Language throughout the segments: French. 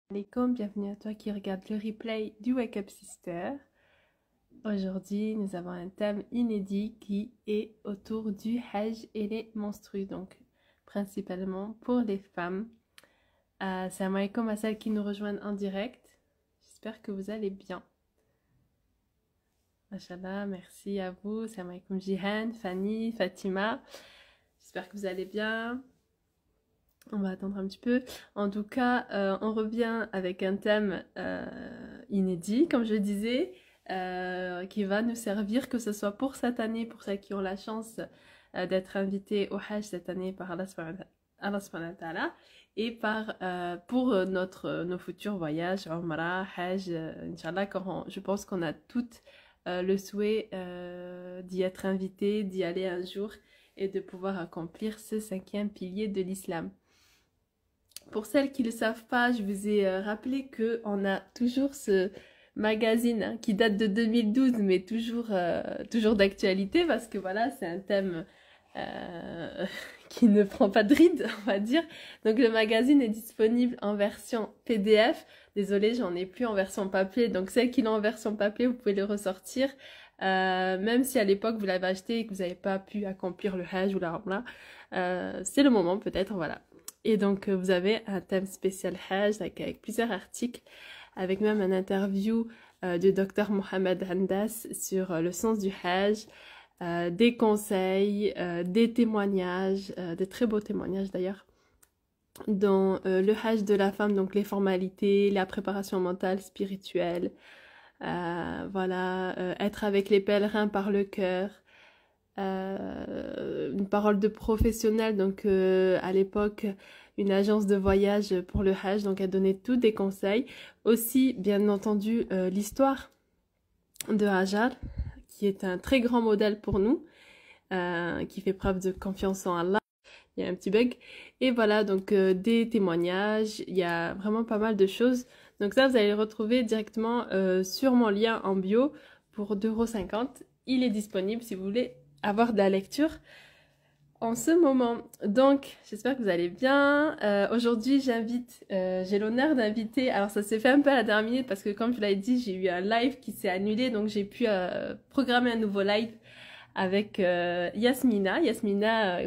Alaikum, bienvenue à toi qui regarde le replay du Wake Up Sister. Aujourd'hui, nous avons un thème inédit qui est autour du Hajj et les menstrues, donc principalement pour les femmes. Salam alaikum à celles qui nous rejoignent en direct. J'espère que vous allez bien. Machallah, merci à vous. Salam alaikum Jihan, Fanny, Fatima. J'espère que vous allez bien. On va attendre un petit peu. En tout cas, on revient avec un thème inédit, comme je disais, qui va nous servir, que ce soit pour cette année, pour celles qui ont la chance d'être invitées au Hajj cette année par Allah subhanahu wa ta'ala, et pour nos futurs voyages, Umrah, Hajj, Inch'Allah, je pense qu'on a toutes le souhait d'y être invitées, d'y aller un jour et de pouvoir accomplir ce 5e pilier de l'islam. Pour celles qui ne le savent pas, je vous ai rappelé qu'on a toujours ce magazine qui date de 2012, mais toujours d'actualité, parce que voilà, c'est un thème qui ne prend pas de ride, on va dire. Donc le magazine est disponible en version PDF. Désolée, j'en ai plus en version papier. Donc celles qui l'ont en version papier, vous pouvez le ressortir. Même si à l'époque vous l'avez acheté et que vous n'avez pas pu accomplir le Hajj ou la Umrah, c'est le moment peut-être, voilà. Et donc, vous avez un thème spécial Hajj avec plusieurs articles, avec même une interview du docteur Mohamed Handas sur le sens du Hajj, des conseils, des témoignages, des très beaux témoignages d'ailleurs, dans le Hajj de la femme, donc les formalités, la préparation mentale, spirituelle, voilà, être avec les pèlerins par le cœur. Une parole de professionnel, donc à l'époque une agence de voyage pour le Hajj, donc elle donnait tous des conseils. Aussi, bien entendu, l'histoire de Hajar, qui est un très grand modèle pour nous, qui fait preuve de confiance en Allah. Il y a un petit bug. Et voilà, donc des témoignages, il y a vraiment pas mal de choses. Donc ça, vous allez le retrouver directement sur mon lien en bio pour 2,50 €. Il est disponible si vous voulez avoir de la lecture en ce moment. Donc, j'espère que vous allez bien. Aujourd'hui, j'ai l'honneur d'inviter, alors ça s'est fait un peu à la dernière minute parce que comme je l'avais dit, j'ai eu un live qui s'est annulé, donc j'ai pu programmer un nouveau live avec Yasmina,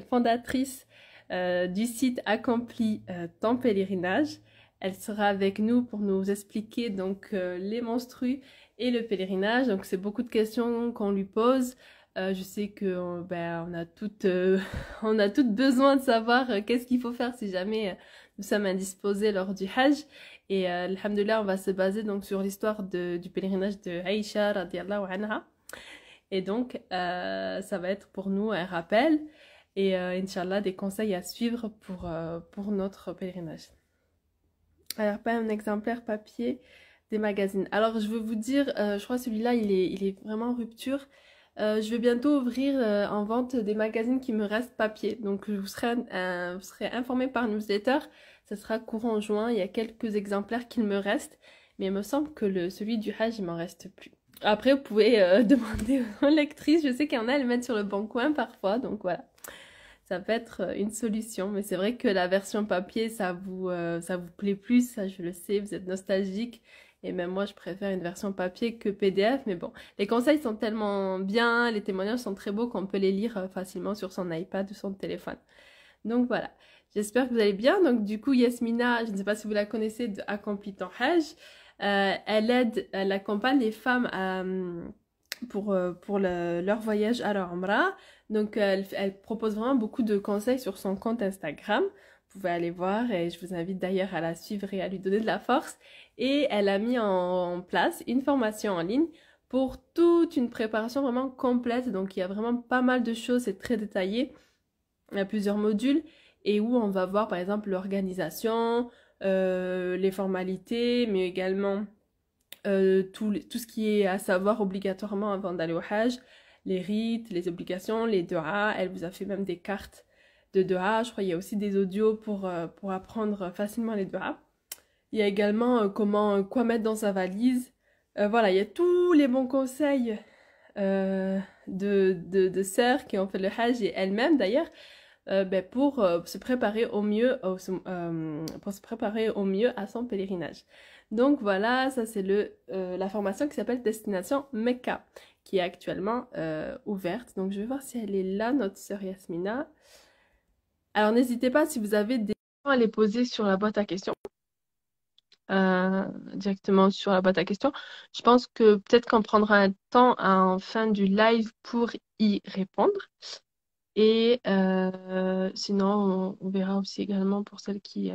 fondatrice du site Accompli ton pèlerinage. Elle sera avec nous pour nous expliquer donc les menstrues et le pèlerinage. Donc c'est beaucoup de questions qu'on lui pose. Je sais que on a toutes besoin de savoir qu'est-ce qu'il faut faire si jamais nous sommes indisposés lors du Hajj. Et alhamdoulilah, on va se baser donc sur l'histoire du pèlerinage de Aïcha radiallahu anha. Et donc ça va être pour nous un rappel et Inch'Allah des conseils à suivre pour notre pèlerinage. Alors pas un exemplaire papier des magazines. Alors je veux vous dire, je crois que celui-là il est vraiment en rupture. Je vais bientôt ouvrir en vente des magazines qui me restent papier. Donc vous serez informé par newsletter. Ça sera courant juin. Il y a quelques exemplaires qu'il me restent. Mais il me semble que celui du Hajj, il m'en reste plus. Après, vous pouvez demander aux lectrices. Je sais qu'il y en a, elles mettent sur le bon coin parfois. Donc voilà. Ça peut être une solution. Mais c'est vrai que la version papier, ça vous plaît plus. Ça, je le sais. Vous êtes nostalgique. Et même moi, je préfère une version papier que PDF. Mais bon, les conseils sont tellement bien, les témoignages sont très beaux qu'on peut les lire facilement sur son iPad ou son téléphone. Donc voilà, j'espère que vous allez bien. Donc du coup, Yasmina, je ne sais pas si vous la connaissez, de Accompli ton Hajj. Elle accompagne les femmes pour leur voyage à leur Umrah. Donc elle propose vraiment beaucoup de conseils sur son compte Instagram. Vous pouvez aller voir et je vous invite d'ailleurs à la suivre et à lui donner de la force. Et elle a mis en place une formation en ligne pour toute une préparation vraiment complète. Donc il y a vraiment pas mal de choses, c'est très détaillé. Il y a plusieurs modules et où on va voir par exemple l'organisation, les formalités, mais également tout ce qui est à savoir obligatoirement avant d'aller au Hajj, les rites, les obligations, les du'as. Elle vous a fait même des cartes de du'as. Je crois qu'il y a aussi des audios pour apprendre facilement les du'as. Il y a également quoi mettre dans sa valise. Voilà, il y a tous les bons conseils de sœurs qui ont fait le Hajj et elles-mêmes d'ailleurs pour se préparer au mieux, pour se préparer au mieux à son pèlerinage. Donc voilà, ça c'est la formation qui s'appelle Destination Mecca, qui est actuellement ouverte. Donc je vais voir si elle est là, notre sœur Yasmina. Alors n'hésitez pas si vous avez des questions à les poser sur la boîte à questions. Directement sur la boîte à questions. Je pense que peut-être qu'on prendra un temps en fin du live pour y répondre. Et sinon, on verra aussi également pour celles qui...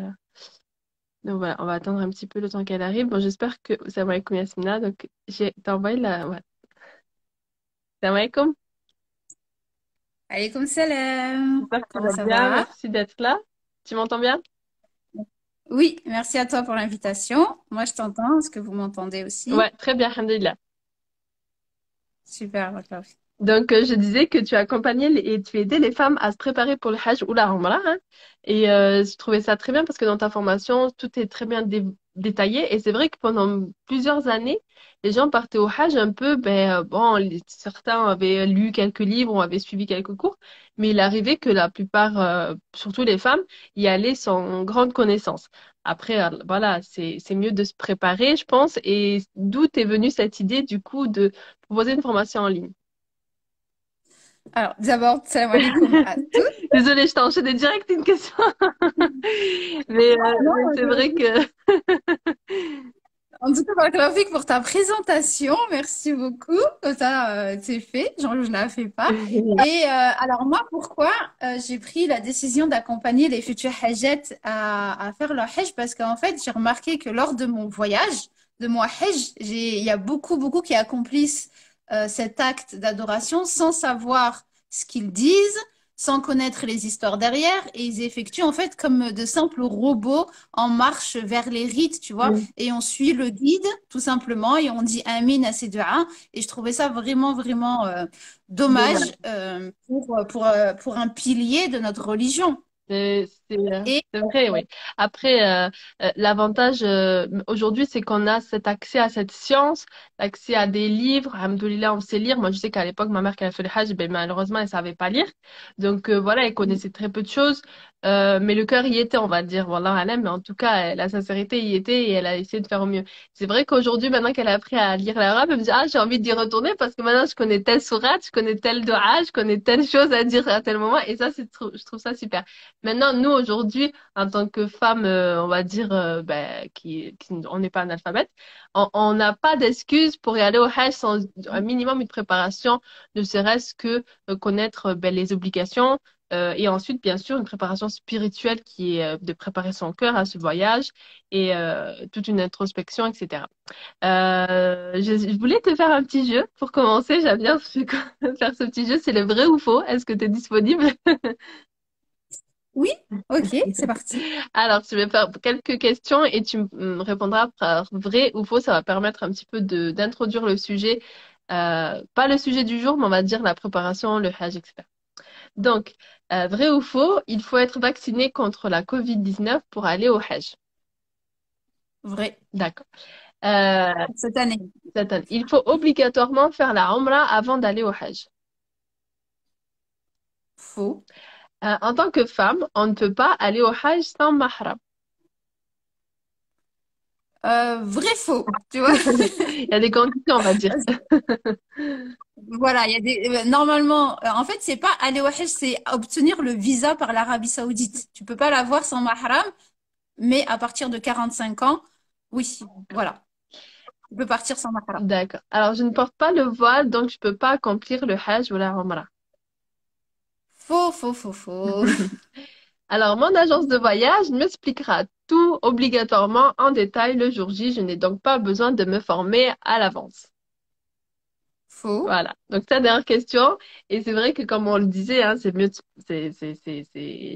Donc voilà, on va attendre un petit peu le temps qu'elle arrive. Bon, j'espère que... Salam alaikum Yasmina. Donc, t'ai envoyé la... Ouais. Salam alaikum. Alaykoum salam. J'espère que tu Comment vas ça bien. va? Merci d'être là. Tu m'entends bien? Oui, merci à toi pour l'invitation. Moi, je t'entends. Est-ce que vous m'entendez Ouais, aussi? très bien, alhamdulillah. Super, d'accord. Donc, je disais que tu accompagnais et tu aidais les femmes à se préparer pour le Hajj ou la Umrah, hein. Et je trouvais ça très bien parce que dans ta formation, tout est très bien détaillé. Et c'est vrai que pendant plusieurs années, les gens partaient au Hajj un peu, bon, certains avaient lu quelques livres ou avaient suivi quelques cours, mais il arrivait que la plupart, surtout les femmes, y allaient sans grande connaissance. Après, voilà, c'est mieux de se préparer, je pense. Et d'où est venue cette idée, du coup, de proposer une formation en ligne? Alors, d'abord, salam alaikum à tous. Désolée, je t'ai enchaîné direct une question. Non, Mais c'est vrai que... en tout cas, barakallahu fik pour ta présentation. Merci beaucoup. Ça, c'est fait. Genre, je ne la fais pas. Et alors, moi, pourquoi j'ai pris la décision d'accompagner les futurs hajjats à faire leur hajj? Parce qu'en fait, j'ai remarqué que lors de mon voyage, de mon hajj, il y a beaucoup qui accomplissent cet acte d'adoration sans savoir ce qu'ils disent, sans connaître les histoires derrière. Et ils effectuent en fait comme de simples robots en marche vers les rites, tu vois, et on suit le guide tout simplement et on dit amin à ces du'as et je trouvais ça vraiment dommage Dommage. pour un pilier de notre religion. Et C'est vrai, oui. Après, l'avantage aujourd'hui, c'est qu'on a cet accès à cette science, l'accès à des livres. Alhamdoulilah, on sait lire. Moi, je sais qu'à l'époque, ma mère, quand elle a fait le Hajj, ben, malheureusement, elle savait pas lire. Donc, voilà, elle connaissait très peu de choses. Mais le cœur y était, on va dire. Voilà, elle aime. Mais en tout cas, la sincérité y était et elle a essayé de faire au mieux. C'est vrai qu'aujourd'hui, maintenant qu'elle a appris à lire l'arabe, elle me dit, ah, j'ai envie d'y retourner parce que maintenant, je connais telle sourate, je connais tel dua, je connais telle chose à dire à tel moment. Et ça, je trouve ça super. Maintenant, nous, aujourd'hui, en tant que femme, on va dire, on n'est pas analphabète, on n'a pas d'excuse pour y aller au Hajj sans un minimum de préparation, ne serait-ce que connaître les obligations. Et ensuite, bien sûr, une préparation spirituelle qui est de préparer son cœur à ce voyage et toute une introspection, etc. Je voulais te faire un petit jeu pour commencer. J'aime bien faire ce petit jeu. C'est le vrai ou faux. Est-ce que tu es disponible? oui, ok, c'est parti. Alors, je vais faire quelques questions et tu me répondras par vrai ou faux. Ça va permettre un petit peu d'introduire le sujet, pas le sujet du jour, mais on va dire la préparation, le Hajj, etc. Donc, vrai ou faux, il faut être vacciné contre la COVID-19 pour aller au Hajj. Vrai, D'accord. Euh, cette année. attends, il faut obligatoirement faire la Umrah avant d'aller au Hajj. Faux. En tant que femme, on ne peut pas aller au Hajj sans mahram. Vrai faux, tu vois. Il y a des conditions, on va dire. Voilà, il y a normalement, en fait, c'est pas aller au Hajj, c'est obtenir le visa par l'Arabie Saoudite. Tu peux pas l'avoir sans mahram, mais à partir de 45 ans, oui, voilà. Tu peux partir sans mahram. D'accord. Alors, je ne porte pas le voile, donc je peux pas accomplir le Hajj ou la Umrah. Faux. Alors, mon agence de voyage m'expliquera tout obligatoirement en détail le jour J. Je n'ai donc pas besoin de me former à l'avance. Faux. Voilà. Donc, ta dernière question. Et c'est vrai que, comme on le disait, hein, c'est mieux, c'est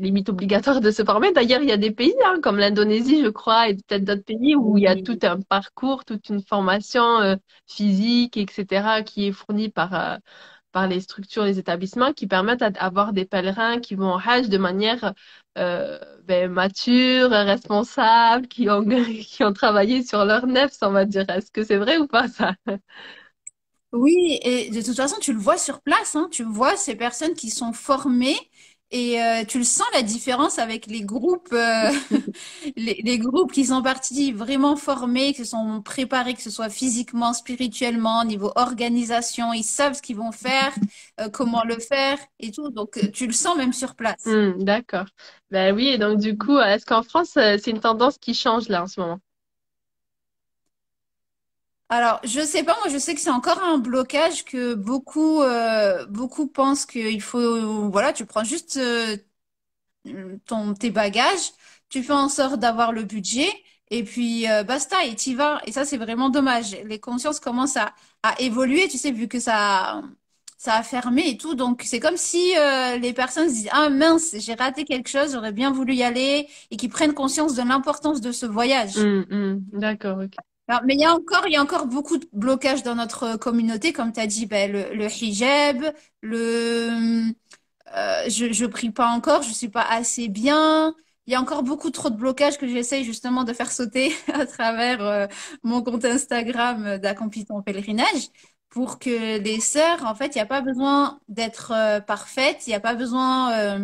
limite obligatoire de se former. D'ailleurs, il y a des pays, hein, comme l'Indonésie, je crois, et peut-être d'autres pays où il y a tout Oui. un parcours, toute une formation, physique, etc., qui est fournie par les structures, les établissements qui permettent d'avoir des pèlerins qui vont au Hajj de manière mature, responsable, qui ont travaillé sur leur nefs, on va dire. Est-ce que c'est vrai ou pas ça? Oui, et de toute façon, tu le vois sur place, hein, tu vois ces personnes qui sont formées Et tu le sens la différence avec les groupes, les groupes qui sont partis vraiment formés, qui se sont préparés, que ce soit physiquement, spirituellement, niveau organisation, ils savent ce qu'ils vont faire, comment le faire et tout. Donc tu le sens même sur place. D'accord. Ben oui, et donc du coup, est-ce qu'en France, c'est une tendance qui change là en ce moment? Alors, je sais pas, moi je sais que c'est encore un blocage que beaucoup pensent qu'il faut, voilà, tu prends juste tes bagages, tu fais en sorte d'avoir le budget et puis basta et t'y vas. Et ça, c'est vraiment dommage. Les consciences commencent à évoluer, tu sais, vu que ça a fermé et tout. Donc, c'est comme si les personnes se disent, ah mince, j'ai raté quelque chose, j'aurais bien voulu y aller et qu'ils prennent conscience de l'importance de ce voyage. D'accord, ok. Alors, mais il y a encore beaucoup de blocages dans notre communauté, comme tu as dit, ben, le hijab, je prie pas encore, je suis pas assez bien. Il y a encore beaucoup trop de blocages que j'essaye justement de faire sauter à travers mon compte Instagram d'Accomplis ton pèlerinage pour que les sœurs, en fait, il n'y a pas besoin d'être parfaite, il n'y a pas besoin.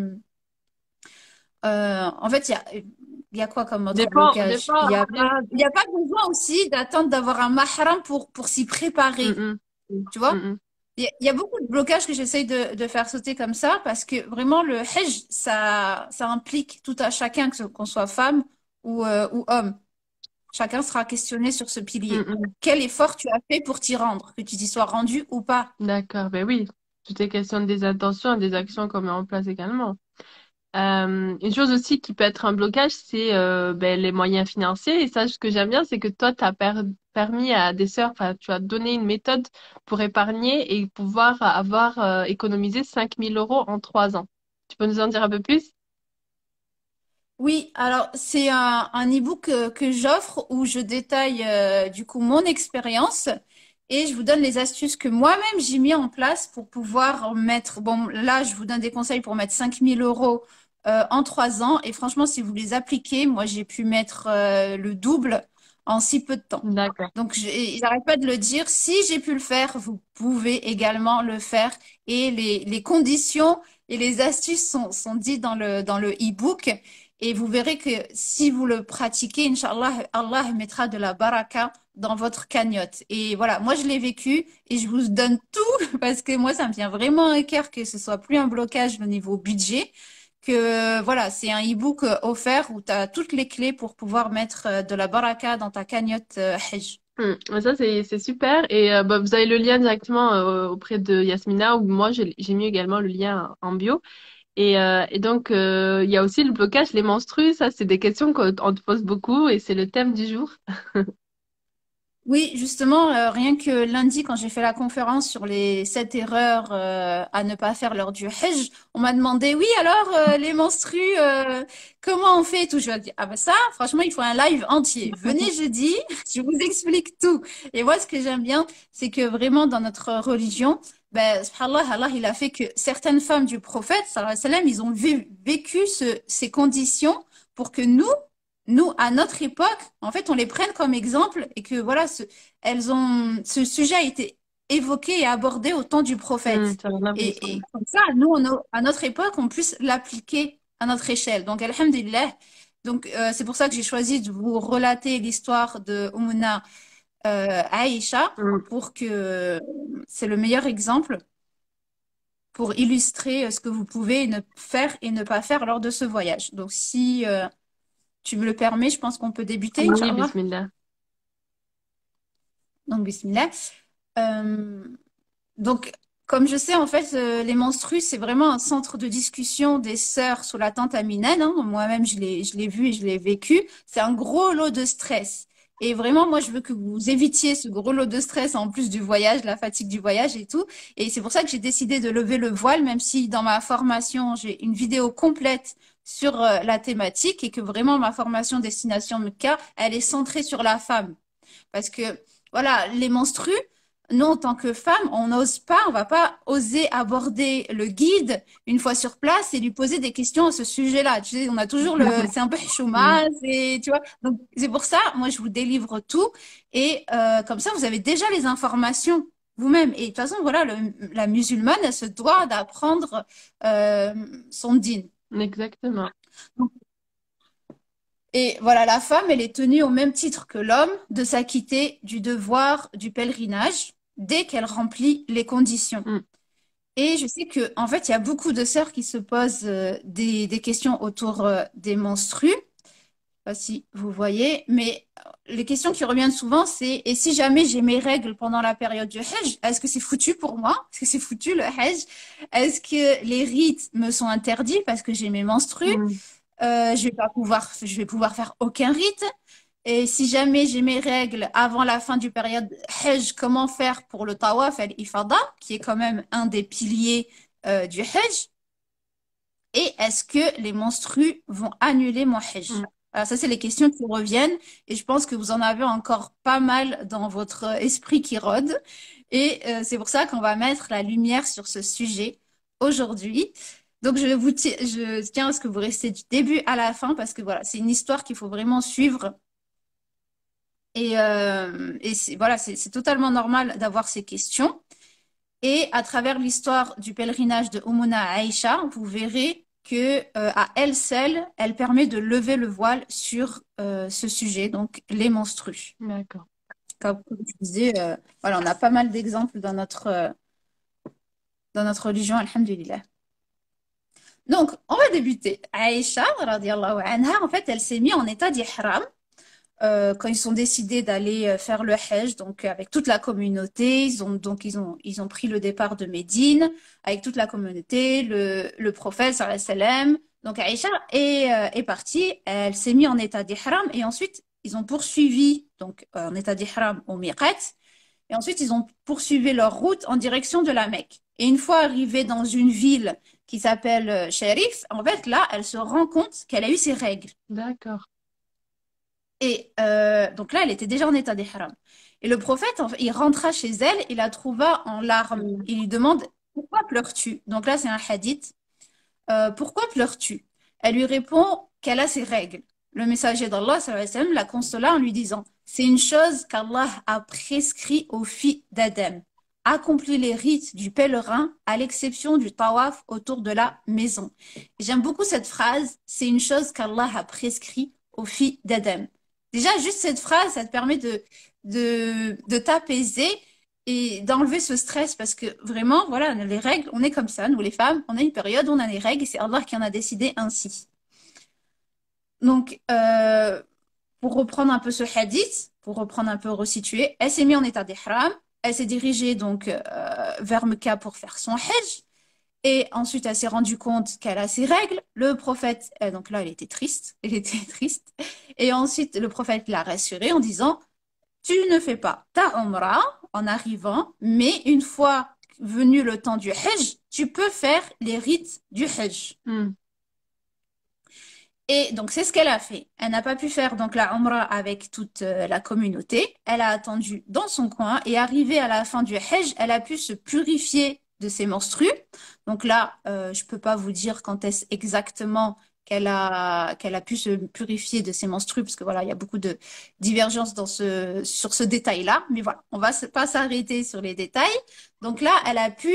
En fait, il y a quoi comme autre blocage? Dépend, Il y a pas besoin aussi d'attendre d'avoir un mahram pour s'y préparer, mm, mm, tu vois? mm, Il y a beaucoup de blocages que j'essaye de faire sauter comme ça parce que vraiment le hajj, ça implique tout à chacun, qu'on soit femme ou homme. Chacun sera questionné sur ce mm, pilier. mm. Quel effort tu as fait pour t'y rendre, que tu t'y sois rendu ou pas? D'accord, ben oui. Tout est question des intentions et des actions qu'on met en place également. Une chose aussi qui peut être un blocage, c'est ben, les moyens financiers. Et ça, ce que j'aime bien, c'est que toi, tu as permis à des sœurs, enfin, tu as donné une méthode pour épargner et pouvoir avoir économisé 5 000 € en 3 ans. Tu peux nous en dire un peu plus? Oui, alors c'est un e-book que j'offre où je détaille du coup mon expérience et je vous donne les astuces que moi-même j'ai mis en place pour pouvoir mettre, bon là je vous donne des conseils pour mettre 5 000 € en 3 ans et franchement si vous les appliquez, moi j'ai pu mettre le double en si peu de temps. D'accord. Donc ils n'arrêtent pas de le dire, si j'ai pu le faire, vous pouvez également le faire et les conditions et les astuces sont dites dans le e-book. Et vous verrez que si vous le pratiquez, Inch'Allah, Allah mettra de la baraka dans votre cagnotte. Et voilà, moi je l'ai vécu et je vous donne tout parce que moi ça me vient vraiment à cœur que ce soit plus un blocage au niveau budget, que voilà, c'est un e-book offert où tu as toutes les clés pour pouvoir mettre de la baraka dans ta cagnotte Hajj. Mais ça, c'est super. Et bah, vous avez le lien directement auprès de Yasmina, ou moi, j'ai mis également le lien en bio. Et donc, il y a aussi le blocage, les menstrues. Ça, c'est des questions qu'on te pose beaucoup et c'est le thème du jour. Oui, justement, rien que lundi, quand j'ai fait la conférence sur les 7 erreurs à ne pas faire lors du Hajj, on m'a demandé, oui, alors les menstrues, comment on fait et tout. Je lui ai dit, ah ben ça, franchement, il faut un live entier. Venez jeudi, je vous explique tout. Et moi, ce que j'aime bien, c'est que vraiment dans notre religion, ben, subhanallah, Allah, il a fait que certaines femmes du prophète, sallallahu alayhi wa sallam, ils ont vécu ces conditions pour que nous, à notre époque, en fait, on les prenne comme exemple et que voilà, ce sujet a été évoqué et abordé au temps du prophète. Ça en a Et besoin. comme ça, nous, à notre époque, on puisse l'appliquer à notre échelle. Donc, alhamdulillah. Donc, c'est pour ça que j'ai choisi de vous relater l'histoire de Umuna Aïcha Mm. pour que c'est le meilleur exemple pour illustrer ce que vous pouvez ne faire et ne pas faire lors de ce voyage. Donc, si tu me le permets, je pense qu'on peut débuter, Oui, Inch'Allah. bismillah. Donc, bismillah. Euh, donc, comme je sais, en fait, les menstrues, c'est vraiment un centre de discussion des sœurs sous la tente Aminène, hein. Moi-même, je l'ai vu et je l'ai vécu. C'est un gros lot de stress. Et vraiment, moi, je veux que vous évitiez ce gros lot de stress en plus du voyage, la fatigue du voyage et tout. Et c'est pour ça que j'ai décidé de lever le voile, même si dans ma formation, j'ai une vidéo complète sur la thématique et que vraiment ma formation Destination Mecca, elle est centrée sur la femme. Parce que, voilà, les menstrues, nous, en tant que femmes, on n'ose pas, on va pas oser aborder le guide une fois sur place et lui poser des questions à ce sujet-là. Tu sais, on a toujours c'est un peu Mm. chouma, c'est, tu vois. Donc, c'est pour ça, moi, je vous délivre tout et comme ça, vous avez déjà les informations. vous-même. Et de toute façon, voilà, la musulmane, elle se doit d'apprendre euh, son dîn. Exactement. Et voilà, la femme, elle est tenue au même titre que l'homme de s'acquitter du devoir du pèlerinage dès qu'elle remplit les conditions. Mm. Et je sais que, en fait, il y a beaucoup de sœurs qui se posent des questions autour des menstrues. Je sais pas si vous voyez, mais les questions qui reviennent souvent, c'est et si jamais j'ai mes règles pendant la période du Hajj, est-ce que c'est foutu pour moi? Est-ce que c'est foutu le Hajj? Est-ce que les rites me sont interdits parce que j'ai mes menstrues? Mm. Je vais pouvoir faire aucun rite. Et si jamais j'ai mes règles avant la fin du période Hajj, comment faire pour le tawaf al-ifada, qui est quand même un des piliers du Hajj? Et est-ce que les menstrues vont annuler mon Hajj? Mm. Alors ça, c'est les questions qui reviennent. Et je pense que vous en avez encore pas mal dans votre esprit qui rôde. Et c'est pour ça qu'on va mettre la lumière sur ce sujet aujourd'hui. Donc, je tiens à ce que vous restiez du début à la fin parce que voilà, c'est une histoire qu'il faut vraiment suivre. Et voilà, c'est totalement normal d'avoir ces questions. Et à travers l'histoire du pèlerinage de Oumouna Aïcha, vous verrez que à elle seule, elle permet de lever le voile sur ce sujet, donc les menstrues. D'accord. Comme je disais, voilà, on a pas mal d'exemples dans notre religion, alhamdulillah. Donc, on va débuter. Aïcha, radiallahu anha, en fait, elle s'est mise en état d'ihram quand ils ont décidé d'aller faire le Hajj, donc avec toute la communauté, ils ont pris le départ de Médine avec toute la communauté, le prophète sallallahu alayhi wa sallam. Donc Aïcha est partie, elle s'est mise en état d'ihram et ensuite ils ont poursuivi donc en état d'ihram au Miqat et ensuite ils ont poursuivi leur route en direction de la Mecque. Et une fois arrivée dans une ville qui s'appelle Sharif, en fait là, elle se rend compte qu'elle a eu ses règles. D'accord. Et donc là, elle était déjà en état d'ihram. Et le prophète, il rentra chez elle, il la trouva en larmes. Mm. Il lui demande, pourquoi pleures-tu? Donc là, c'est un hadith. Pourquoi pleures-tu? Elle lui répond qu'elle a ses règles. Le messager d'Allah, sallallahu alayhi wa sallam, la consola en lui disant, c'est une chose qu'Allah a prescrit aux filles d'Adam. Accomplis les rites du pèlerin, à l'exception du tawaf autour de la maison. J'aime beaucoup cette phrase, c'est une chose qu'Allah a prescrit aux filles d'Adam. Déjà, juste cette phrase, ça te permet de t'apaiser et d'enlever ce stress parce que vraiment, voilà, les règles, on est comme ça, nous les femmes, on a une période où on a les règles et c'est Allah qui en a décidé ainsi. Donc, pour reprendre un peu ce hadith, pour reprendre un peu resituer, elle s'est mise en état d'ihram, elle s'est dirigée donc vers Mecca pour faire son hajj et ensuite elle s'est rendue compte qu'elle a ses règles. Le prophète, donc là, elle était triste, elle était triste. Et ensuite, le prophète l'a rassurée en disant, tu ne fais pas ta umrah en arrivant, mais une fois venu le temps du Hajj, tu peux faire les rites du Hajj. Mm. Et donc, c'est ce qu'elle a fait. Elle n'a pas pu faire donc la umrah avec toute la communauté. Elle a attendu dans son coin et arrivée à la fin du Hajj, elle a pu se purifier de ses menstrues. Donc là, je peux pas vous dire quand est-ce exactement qu'elle a pu se purifier de ses menstrues, parce que voilà, il y a beaucoup de divergences sur ce détail-là. Mais voilà, on va pas s'arrêter sur les détails. Donc là, elle a pu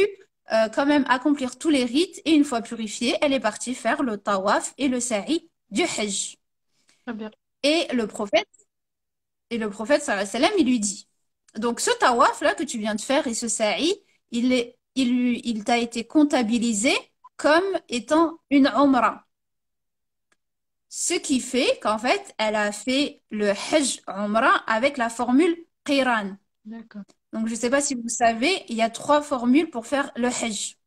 quand même accomplir tous les rites et une fois purifiée, elle est partie faire le tawaf et le sa'i du Hajj. Très bien. Et le prophète, sallallahu alayhi wa sallam, il lui dit, donc ce tawaf là que tu viens de faire et ce sa'i, il t'a été comptabilisé comme étant une umrah. Ce qui fait qu'en fait, elle a fait le Hajj umrah avec la formule Qiran. D'accord. Donc je ne sais pas si vous savez, il y a 3 formules pour faire le Hajj.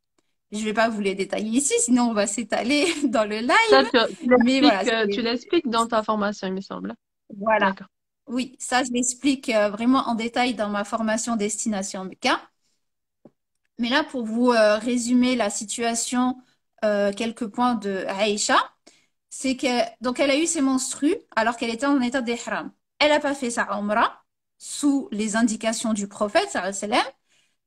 Je ne vais pas vous les détailler ici, sinon on va s'étaler dans le Ça, live. Mais voilà, tu l'expliques dans ta formation, il me semble. voilà. D'accord. Oui, ça, je l'explique vraiment en détail dans ma formation Destination Mecca. Mais là, pour vous résumer la situation, quelques points de Aïcha, c'est que donc elle a eu ses menstrues alors qu'elle était en état d'ihram. Elle n'a pas fait sa umrah sous les indications du prophète, sallallahu alayhi wa sallam.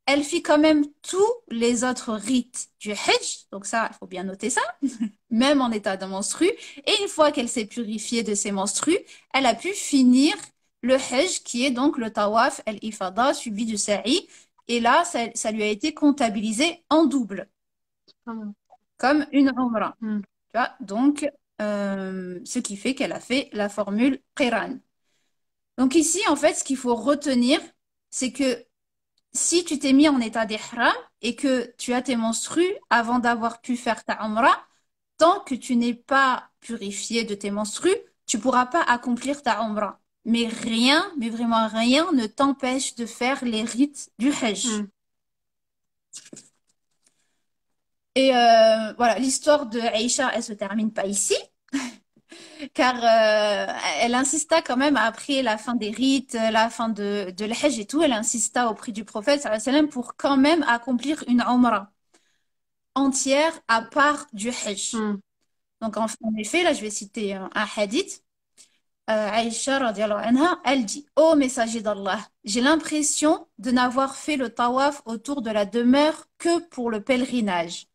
Elle fit quand même tous les autres rites du Hajj, donc ça, il faut bien noter ça, même en état de menstru. Et une fois qu'elle s'est purifiée de ses menstrues, elle a pu finir le Hajj, qui est donc le tawaf al-ifada, suivi du sa'i, Et là, ça lui a été comptabilisé en double, Ah, comme une umrah. hmm, Tu vois? Donc, ce qui fait qu'elle a fait la formule Qiran. Donc ici, en fait, ce qu'il faut retenir, c'est que si tu t'es mis en état d'ihram et que tu as tes menstrues avant d'avoir pu faire ta umrah, tant que tu n'es pas purifié de tes menstrues, tu pourras pas accomplir ta umrah. Mais rien, mais vraiment rien ne t'empêche de faire les rites du Hajj. hmm, Et voilà, l'histoire de Aïcha, elle se termine pas ici, car elle insista quand même après la fin des rites, la fin de l'Hajj et tout, elle insista auprès du prophète sallallahu alayhi wa sallam, pour quand même accomplir une umrah entière à part du Hajj. hmm, Donc en effet, là je vais citer un hadith. Aïcha radiallahu anha, elle dit: Ô messager d'Allah, j'ai l'impression de n'avoir fait le tawaf autour de la demeure que pour le pèlerinage.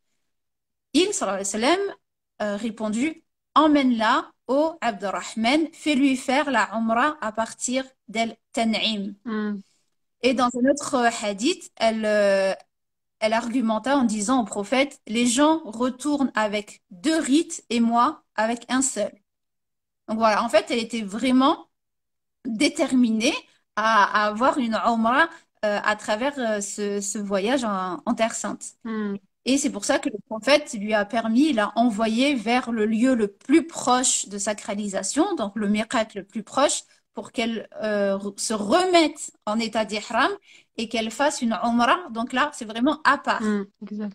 Il, sallallahu alayhi wa sallam, répondu: Emmène-la, ô Abdurrahman, fais-lui faire la umrah à partir d'El Tan'im. hmm. Et dans un autre hadith, elle argumenta en disant au prophète: Les gens retournent avec deux rites et moi avec un seul. Donc voilà, en fait, elle était vraiment déterminée à avoir une umrah à travers ce voyage en Terre Sainte. Hmm. Et c'est pour ça que le prophète lui a permis, il a envoyé vers le lieu le plus proche de sacralisation, donc le miqat le plus proche, pour qu'elle se remette en état d'ihram et qu'elle fasse une umrah. Donc là, c'est vraiment à part. Exact.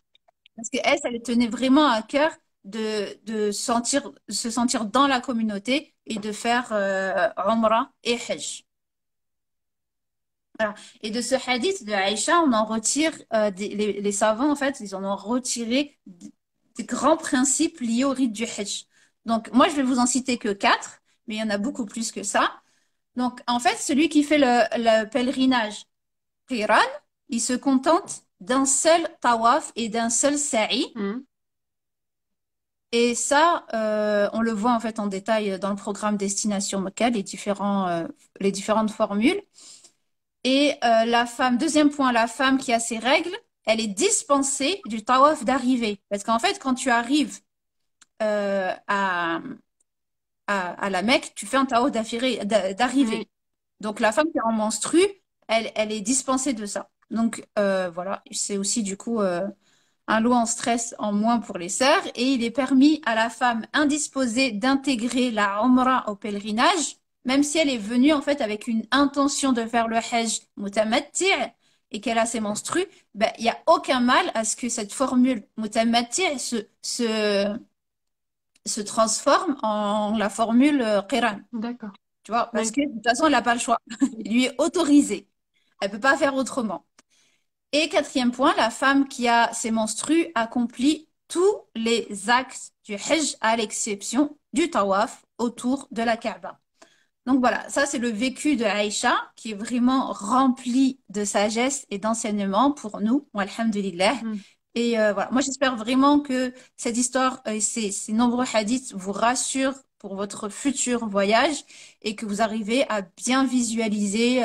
Parce qu'elle, ça lui tenait vraiment à cœur de se sentir dans la communauté et de faire umrah et hajj. Voilà. Et de ce hadith de Aïcha, on en retire, les savants, en fait, ils en ont retiré des grands principes liés au rite du Hajj. Donc, moi, je vais vous en citer que quatre, mais il y en a beaucoup plus que ça. Donc, en fait, celui qui fait le pèlerinage Qiran, il se contente d'un seul tawaf et d'un seul sa'i. Hmm. Et ça, on le voit en fait en détail dans le programme Destination Mecca, les différentes formules. Et la femme, deuxième point, la femme qui a ses règles, elle est dispensée du tawaf d'arrivée. Parce qu'en fait, quand tu arrives euh, à, à la Mecque, tu fais un tawaf Oui. d'arrivée. Donc la femme qui est en menstrue, elle est dispensée de ça. Donc voilà, c'est aussi du coup un lot en stress en moins pour les sœurs. Et il est permis à la femme indisposée d'intégrer la Umrah au pèlerinage, même si elle est venue en fait avec une intention de faire le Hajj mutamatti' et qu'elle a ses menstrues, ben, il n'y a aucun mal à ce que cette formule mutamatti' se transforme en la formule Qiran. D'accord. Tu vois, parce Oui. que de toute façon, elle n'a pas le choix. Il lui est autorisé. Elle peut pas faire autrement. Et quatrième point, la femme qui a ses menstrues accomplit tous les actes du Hajj à l'exception du tawaf autour de la Kaaba. Donc voilà, ça c'est le vécu de Aïcha qui est vraiment rempli de sagesse et d'enseignement pour nous, alhamdulillah. Hmm. Et voilà, moi j'espère vraiment que cette histoire et ces nombreux hadiths vous rassurent pour votre futur voyage et que vous arrivez à bien visualiser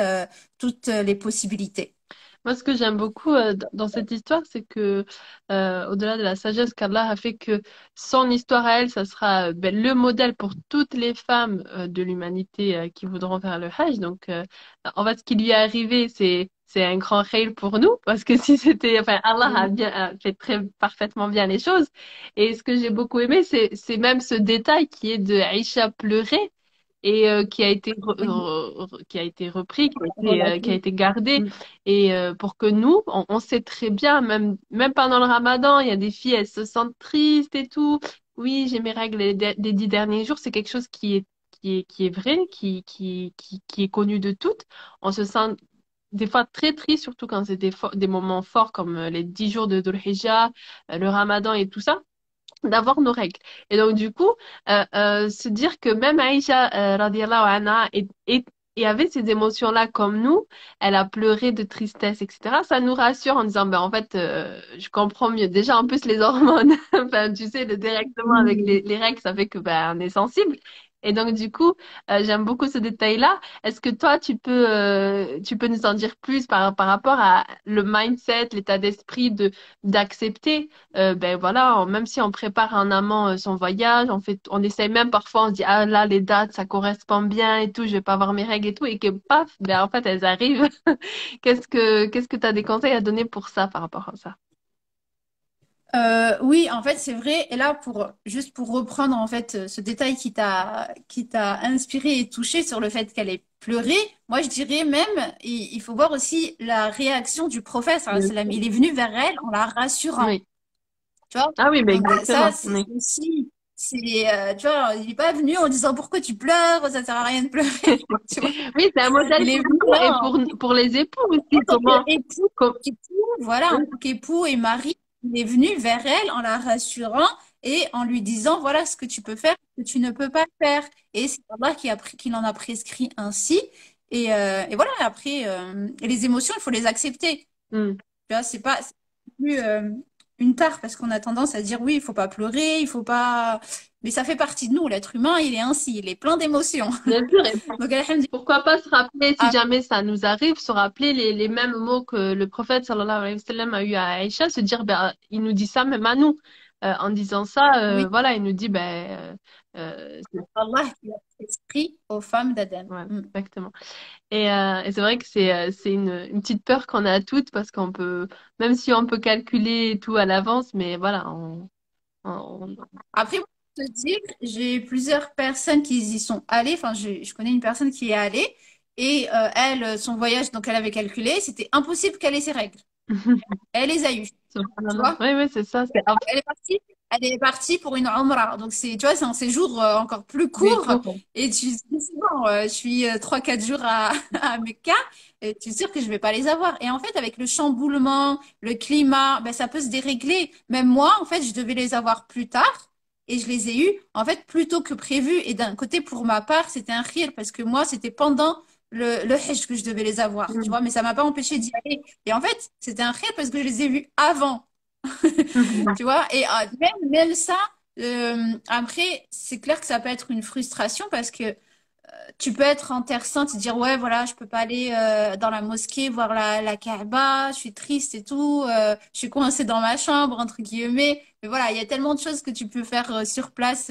toutes les possibilités. Moi, ce que j'aime beaucoup dans cette histoire, c'est que, au-delà de la sagesse qu'Allah a fait que son histoire à elle, ça sera ben, le modèle pour toutes les femmes de l'humanité qui voudront faire le Hajj. Donc, en fait, ce qui lui est arrivé, c'est un grand khayr pour nous, parce que si c'était, enfin, Allah Oui, a fait très parfaitement bien les choses. Et ce que j'ai beaucoup aimé, c'est même ce détail qui est de Aïcha pleurer et oui, qui a été repris, qui a relative. été gardé. Mm. Et pour que nous, on sait très bien, même pendant le Ramadan, il y a des filles, elles se sentent tristes et tout. Oui, j'ai mes règles les 10 derniers jours, c'est quelque chose qui est vrai, qui est connu de toutes. On se sent des fois très triste, surtout quand c'est des moments forts comme les 10 jours de Dhul Hijjah, le Ramadan et tout ça d'avoir nos règles. Et donc, du coup, se dire que même Aïcha, radiallahu anha, et avait ces émotions-là comme nous, elle a pleuré de tristesse, etc. Ça nous rassure en disant, ben, en fait, je comprends mieux. Déjà, en plus, les hormones, enfin, tu sais, le dérèglement avec Oui, les règles, ça fait que, ben, on est sensible. Et donc, du coup, j'aime beaucoup ce détail-là. Est-ce que toi, tu peux nous en dire plus par rapport à le mindset, l'état d'esprit d'accepter, ben voilà, même si on prépare en amont son voyage, on essaye même parfois, on se dit, ah là, les dates, ça correspond bien et tout, je vais pas avoir mes règles et tout, et que paf, ben en fait, elles arrivent. Qu'est-ce que tu as des conseils à donner pour ça, par rapport à ça? Oui, en fait, c'est vrai. Et là, juste pour reprendre en fait ce détail qui t'a inspiré et touché sur le fait qu'elle ait pleuré, moi je dirais même, il faut voir aussi la réaction du prophète, sallallahu alayhi wa sallam. Il est venu vers elle en la rassurant, Oui. tu vois. Ah oui, ben Donc ça, exactement. Oui. c'est aussi, tu vois, il n'est pas venu en disant pourquoi tu pleures, ça sert à rien de pleurer, tu vois. Oui, c'est un modèle Il est pour venu nous et là pour les époux en aussi. tant Comment, voilà, en oui, tant qu'époux et mari, il est venu vers elle en la rassurant et en lui disant, voilà ce que tu peux faire, ce que tu ne peux pas faire. Et c'est Allah qui en a prescrit ainsi. Et voilà, après, les émotions, il faut les accepter. mm, Tu vois, c'est plus une tare parce qu'on a tendance à dire, oui, il faut pas pleurer, il faut pas... Mais ça fait partie de nous, l'être humain, il est ainsi, il est plein d'émotions. bien sûr. Donc, alhamdulillah, Pourquoi pas se rappeler, si jamais ça nous arrive, se rappeler les mêmes mots que le prophète sallallahu alayhi wa sallam a eu à Aïcha, se dire, ben, il nous dit ça même à nous. En disant ça, oui, voilà, il nous dit, Allah qui a prescrit aux femmes d'Adam. ouais, Mm. exactement. Et c'est vrai que c'est une petite peur qu'on a toutes parce qu'on peut, même si on peut calculer tout à l'avance, mais voilà, on- Après, pour te dire, j'ai plusieurs personnes qui y sont allées. Enfin, je connais une personne qui est allée et elle, son voyage, donc elle avait calculé, c'était impossible qu'elle ait ses règles. Elle les a eues, tu Subhanallah. vois. Oui, oui, c'est ça, c'est Elle est partie, elle est partie pour une Umrah. Donc, tu vois, c'est un séjour encore plus plus court. court. Et tu dis, c'est bon, je suis 3-4 jours à Mecca. Et tu es sûr que je vais pas les avoir. Et en fait, avec le chamboulement, le climat, ben, ça peut se dérégler. Même moi, en fait, je devais les avoir plus tard. Et je les ai eus, en fait, plus tôt que prévu. Et d'un côté, pour ma part, c'était un rire parce que moi, c'était pendant le Hajj que je devais les avoir. Tu Mm. vois, mais ça m'a pas empêché d'y aller. Et en fait, c'était un rire parce que je les ai vus avant. Tu vois, et même ça, après, c'est clair que ça peut être une frustration parce que tu peux être en Terre Sainte et dire, ouais, voilà, je peux pas aller dans la mosquée voir la Kaaba, je suis triste et tout, je suis coincée dans ma chambre, entre guillemets. Mais voilà, il y a tellement de choses que tu peux faire sur place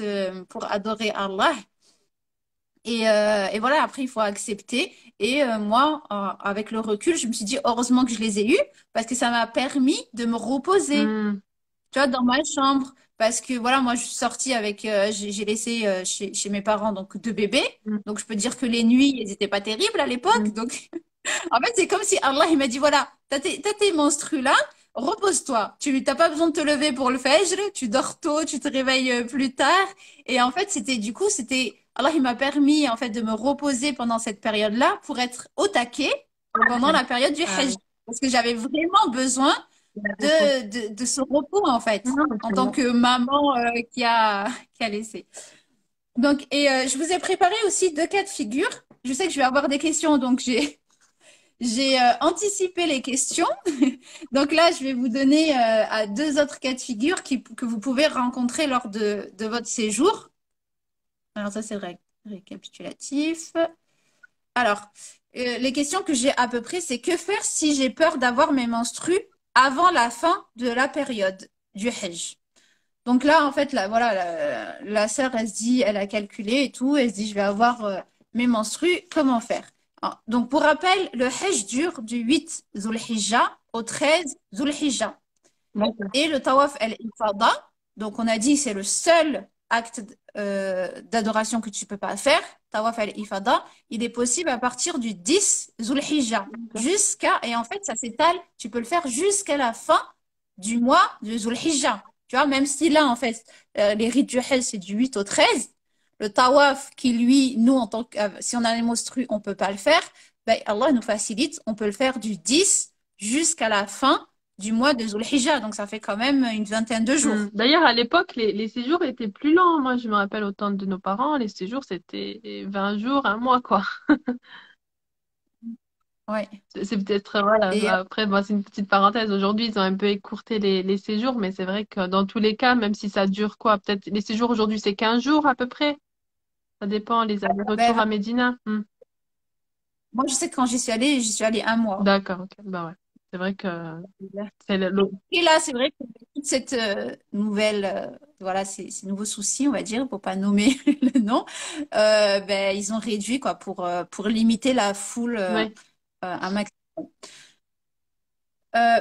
pour adorer Allah. Et voilà, après, il faut accepter. Et moi, avec le recul, je me suis dit, heureusement que je les ai eus parce que ça m'a permis de me reposer Mm. tu vois, dans ma chambre. Parce que voilà, moi, je suis sortie avec, j'ai laissé chez mes parents donc deux bébés. Mm. Donc, je peux dire que les nuits, elles n'étaient pas terribles à l'époque. Mm. Donc, en fait, c'est comme si Allah, il m'a dit, voilà, t'as tes menstrues là, repose-toi. Tu t'as pas besoin de te lever pour le fajr, tu dors tôt, tu te réveilles plus tard. Et en fait, Allah, il m'a permis, en fait, de me reposer pendant cette période-là pour être au taquet pendant la période du Ah Hajj. oui. Parce que j'avais vraiment besoin de ce repos, en fait, Non, en c'est tant bon. que maman qui a laissé. Donc, je vous ai préparé aussi deux cas de figure. Je sais que je vais avoir des questions, donc j'ai anticipé les questions. Donc là, je vais vous donner à deux autres cas de figure que vous pouvez rencontrer lors de votre séjour. Alors ça, c'est le récapitulatif. Alors, les questions que j'ai à peu près, c'est que faire si j'ai peur d'avoir mes menstrues avant la fin de la période du Hajj? Donc là, en fait, voilà, la sœur, elle se dit, elle a calculé et tout, elle se dit, je vais avoir mes menstrues, comment faire? Donc, pour rappel, le Hajj dure du 8 Zulhijjah au 13 Zulhijjah. D'accord. Et le tawaf al-ifada, donc on a dit c'est le seul acte d'adoration que tu peux pas faire. Tawaf al-ifada, il est possible à partir du 10 Zulhijjah et en fait ça s'étale, tu peux le faire jusqu'à la fin du mois de Zulhijjah. Tu vois, même si là en fait les rites du Hajj c'est du 8 au 13, le tawaf qui lui, nous en tant que si on a les menstrues, on peut pas le faire, ben Allah nous facilite, on peut le faire du 10 jusqu'à la fin du mois de Zulhijjah, donc ça fait quand même une vingtaine de Mm. jours. D'ailleurs, à l'époque, les séjours étaient plus lents. Moi, je me rappelle au temps de nos parents, les séjours, c'était 20 jours, un mois, quoi. Ouais. C'est peut-être, voilà. Et Après, bon, c'est une petite parenthèse. Aujourd'hui, ils ont un peu écourté les séjours, mais c'est vrai que dans tous les cas, même si ça dure quoi, peut-être, les séjours aujourd'hui, c'est 15 jours à peu près. Ça dépend, les Ben, allers-retours à Médina. Hmm. moi, je sais que quand j'y suis allée un mois. D'accord, ok. Bah ouais. C'est vrai que c'est Et là, c'est vrai que toute cette nouvelle, voilà, ces nouveaux soucis, on va dire, pour pas nommer le nom, ben, ils ont réduit quoi pour limiter la foule ouais. un maximum.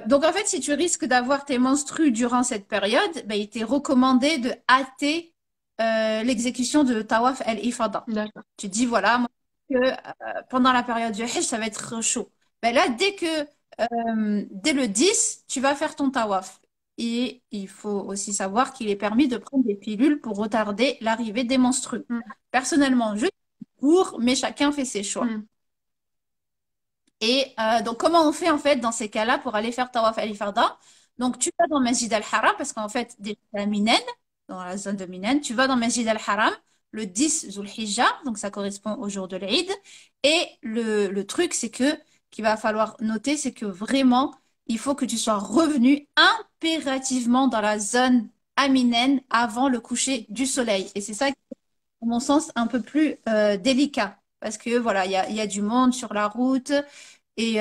Donc en fait, si tu risques d'avoir tes menstrues durant cette période, ben, il t'est recommandé de hâter l'exécution de Tawaf el-Ifada. D'accord. Tu te dis, voilà, moi, que, pendant la période du Hajj, ça va être chaud. Ben là, dès le 10, tu vas faire ton Tawaf. Et il faut aussi savoir qu'il est permis de prendre des pilules pour retarder l'arrivée des menstrues. Hmm. Personnellement, je cours, mais chacun fait ses choix. Hmm. Et donc, comment on fait en fait dans ces cas-là pour aller faire Tawaf al-Ifada? Donc, tu vas dans Masjid al-Haram parce qu'en fait, déjà à Minen, dans la zone de Minen, tu vas dans Masjid al-Haram le 10 Zul Hijja, donc ça correspond au jour de l'Eid. Et le truc, c'est que qu'il va falloir noter, c'est que vraiment, il faut que tu sois revenu impérativement dans la zone à Minen avant le coucher du soleil. Et c'est ça, à mon sens, un peu plus délicat. Parce que voilà, il y a du monde sur la route. Et,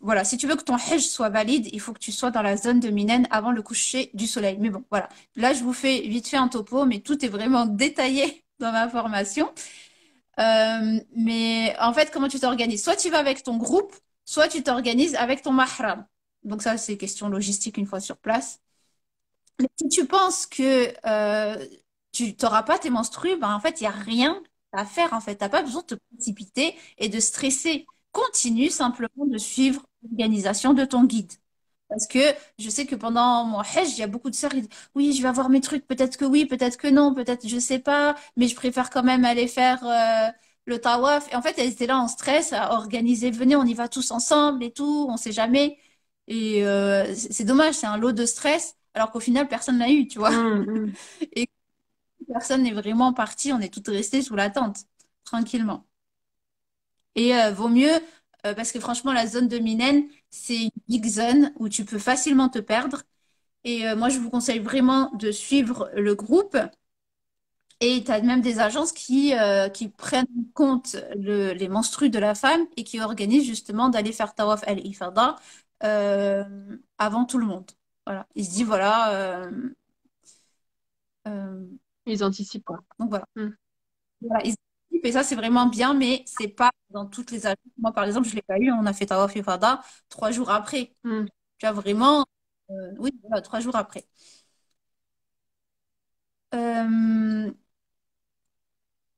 voilà, si tu veux que ton Hajj soit valide, il faut que tu sois dans la zone de Minen avant le coucher du soleil. Mais bon, voilà. Là, je vous fais vite fait un topo, mais tout est vraiment détaillé dans ma formation. Mais en fait, comment tu t'organises? Soit tu vas avec ton groupe, soit tu t'organises avec ton mahram. Donc ça, c'est question logistique une fois sur place. Mais si tu penses que tu n'auras pas tes menstrues, ben en fait, il n'y a rien à faire. En fait, tu n'as pas besoin de te précipiter et de stresser. Continue simplement de suivre l'organisation de ton guide. Parce que je sais que pendant mon hajj, il y a beaucoup de sœurs qui disent, oui, je vais avoir mes trucs, peut-être que oui, peut-être que non, peut-être je sais pas, mais je préfère quand même aller faire le tawaf. Et en fait, elles étaient là en stress à organiser, venez, on y va tous ensemble et tout, on sait jamais. Et c'est dommage, c'est un lot de stress, alors qu'au final, personne n'a eu, tu vois. Hmm, hmm. Et personne n'est vraiment parti, on est toutes restées sous la tente, tranquillement. Et vaut mieux, parce que franchement, la zone de Minen, c'est une big zone où tu peux facilement te perdre. Et moi, je vous conseille vraiment de suivre le groupe. Et tu as même des agences qui prennent en compte les menstrues de la femme et qui organisent justement d'aller faire Tawaf al-Ifada avant tout le monde. Voilà. Ils se disent, voilà. Euh, Ils anticipent, quoi. donc voilà. Hmm. Voilà, ils anticipent et ça, c'est vraiment bien, mais c'est pas dans toutes les agences. Moi, par exemple, je l'ai pas eu. On a fait Tawaf al-Ifada 3 jours après. Hmm. Tu vois, vraiment, oui, voilà, 3 jours après. Euh,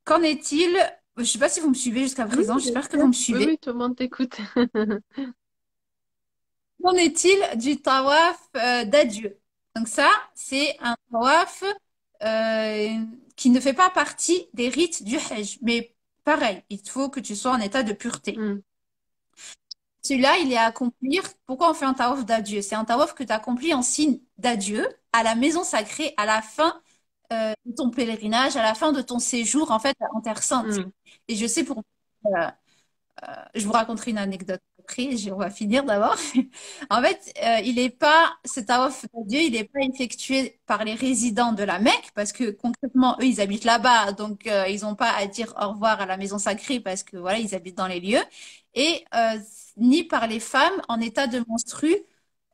Qu'en est-il? Je ne sais pas si vous me suivez jusqu'à Oui, présent. bien J'espère que sûr. vous me Oui, suivez. oui, tout le monde t'écoute. Qu'en est-il du tawaf d'adieu? Donc ça, c'est un tawaf euh, qui ne fait pas partie des rites du Hajj. Mais pareil, il faut que tu sois en état de pureté. Hmm. Celui-là, il est à accomplir. Pourquoi on fait un tawaf d'adieu? C'est un tawaf que tu accomplis en signe d'adieu à la maison sacrée à la fin de ton pèlerinage, à la fin de ton séjour en fait en Terre Sainte. Hmm. Et je sais pour euh, je vous raconterai une anecdote après, on va finir d'abord. En fait, il est pas, ce tawaf d'adieu, il n'est pas effectué par les résidents de la Mecque, parce que concrètement, eux, ils habitent là-bas, donc ils n'ont pas à dire au revoir à la maison sacrée, parce que voilà, ils habitent dans les lieux, et ni par les femmes en état de menstru,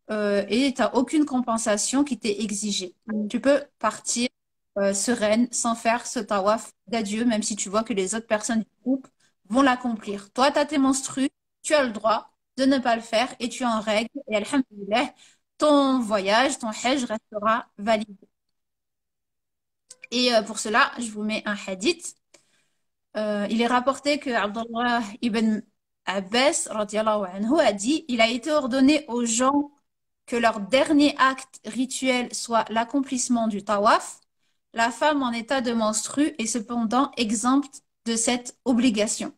et tu n'as aucune compensation qui t'est exigée. Hmm. Tu peux partir sereine, sans faire ce tawaf d'adieu, même si tu vois que les autres personnes du groupe vont l'accomplir. Toi, tu as tes menstrues, tu as le droit de ne pas le faire et tu es en règle. Et alhamdoulilah, ton voyage, ton hajj restera valide. Et pour cela, je vous mets un hadith. Il est rapporté que Abdullah ibn Abbas radiallahu anhu, a dit, il a été ordonné aux gens que leur dernier acte rituel soit l'accomplissement du tawaf. La femme en état de menstru est cependant exempte de cette obligation.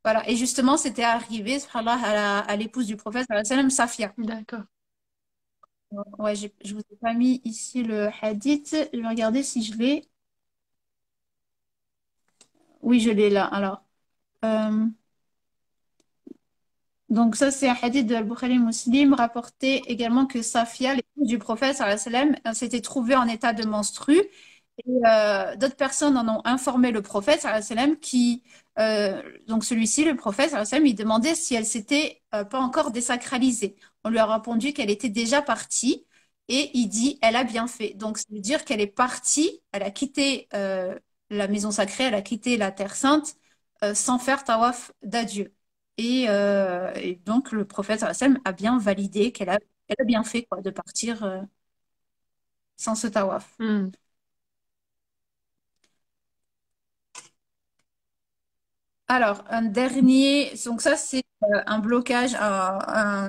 Voilà. Et justement, c'était arrivé, subhanallah, à l'épouse du prophète, sallallahu alayhi wa sallam, Safia. D'accord. Ouais, je vous ai pas mis ici le hadith. Je vais regarder si je l'ai. Oui, je l'ai là. Alors, euh, donc ça, c'est un hadith de Al-Bukhari Muslim, rapporté également que Safia, l'épouse du prophète, sallallahu alayhi wa sallam, s'était trouvée en état de menstru Et d'autres personnes en ont informé le prophète, sallallahu alayhi wa sallam, donc celui-ci, le prophète, sallallahu alayhi wa sallam, il demandait si elle s'était pas encore désacralisée. On lui a répondu qu'elle était déjà partie et il dit, elle a bien fait. Donc, ça veut dire qu'elle est partie, elle a quitté la maison sacrée, elle a quitté la terre sainte sans faire tawaf d'adieu. Et donc, le prophète, sallallahu alayhi wa sallam, a bien validé elle a bien fait quoi, de partir sans ce tawaf. Hmm. Alors, un dernier, donc ça c'est un blocage,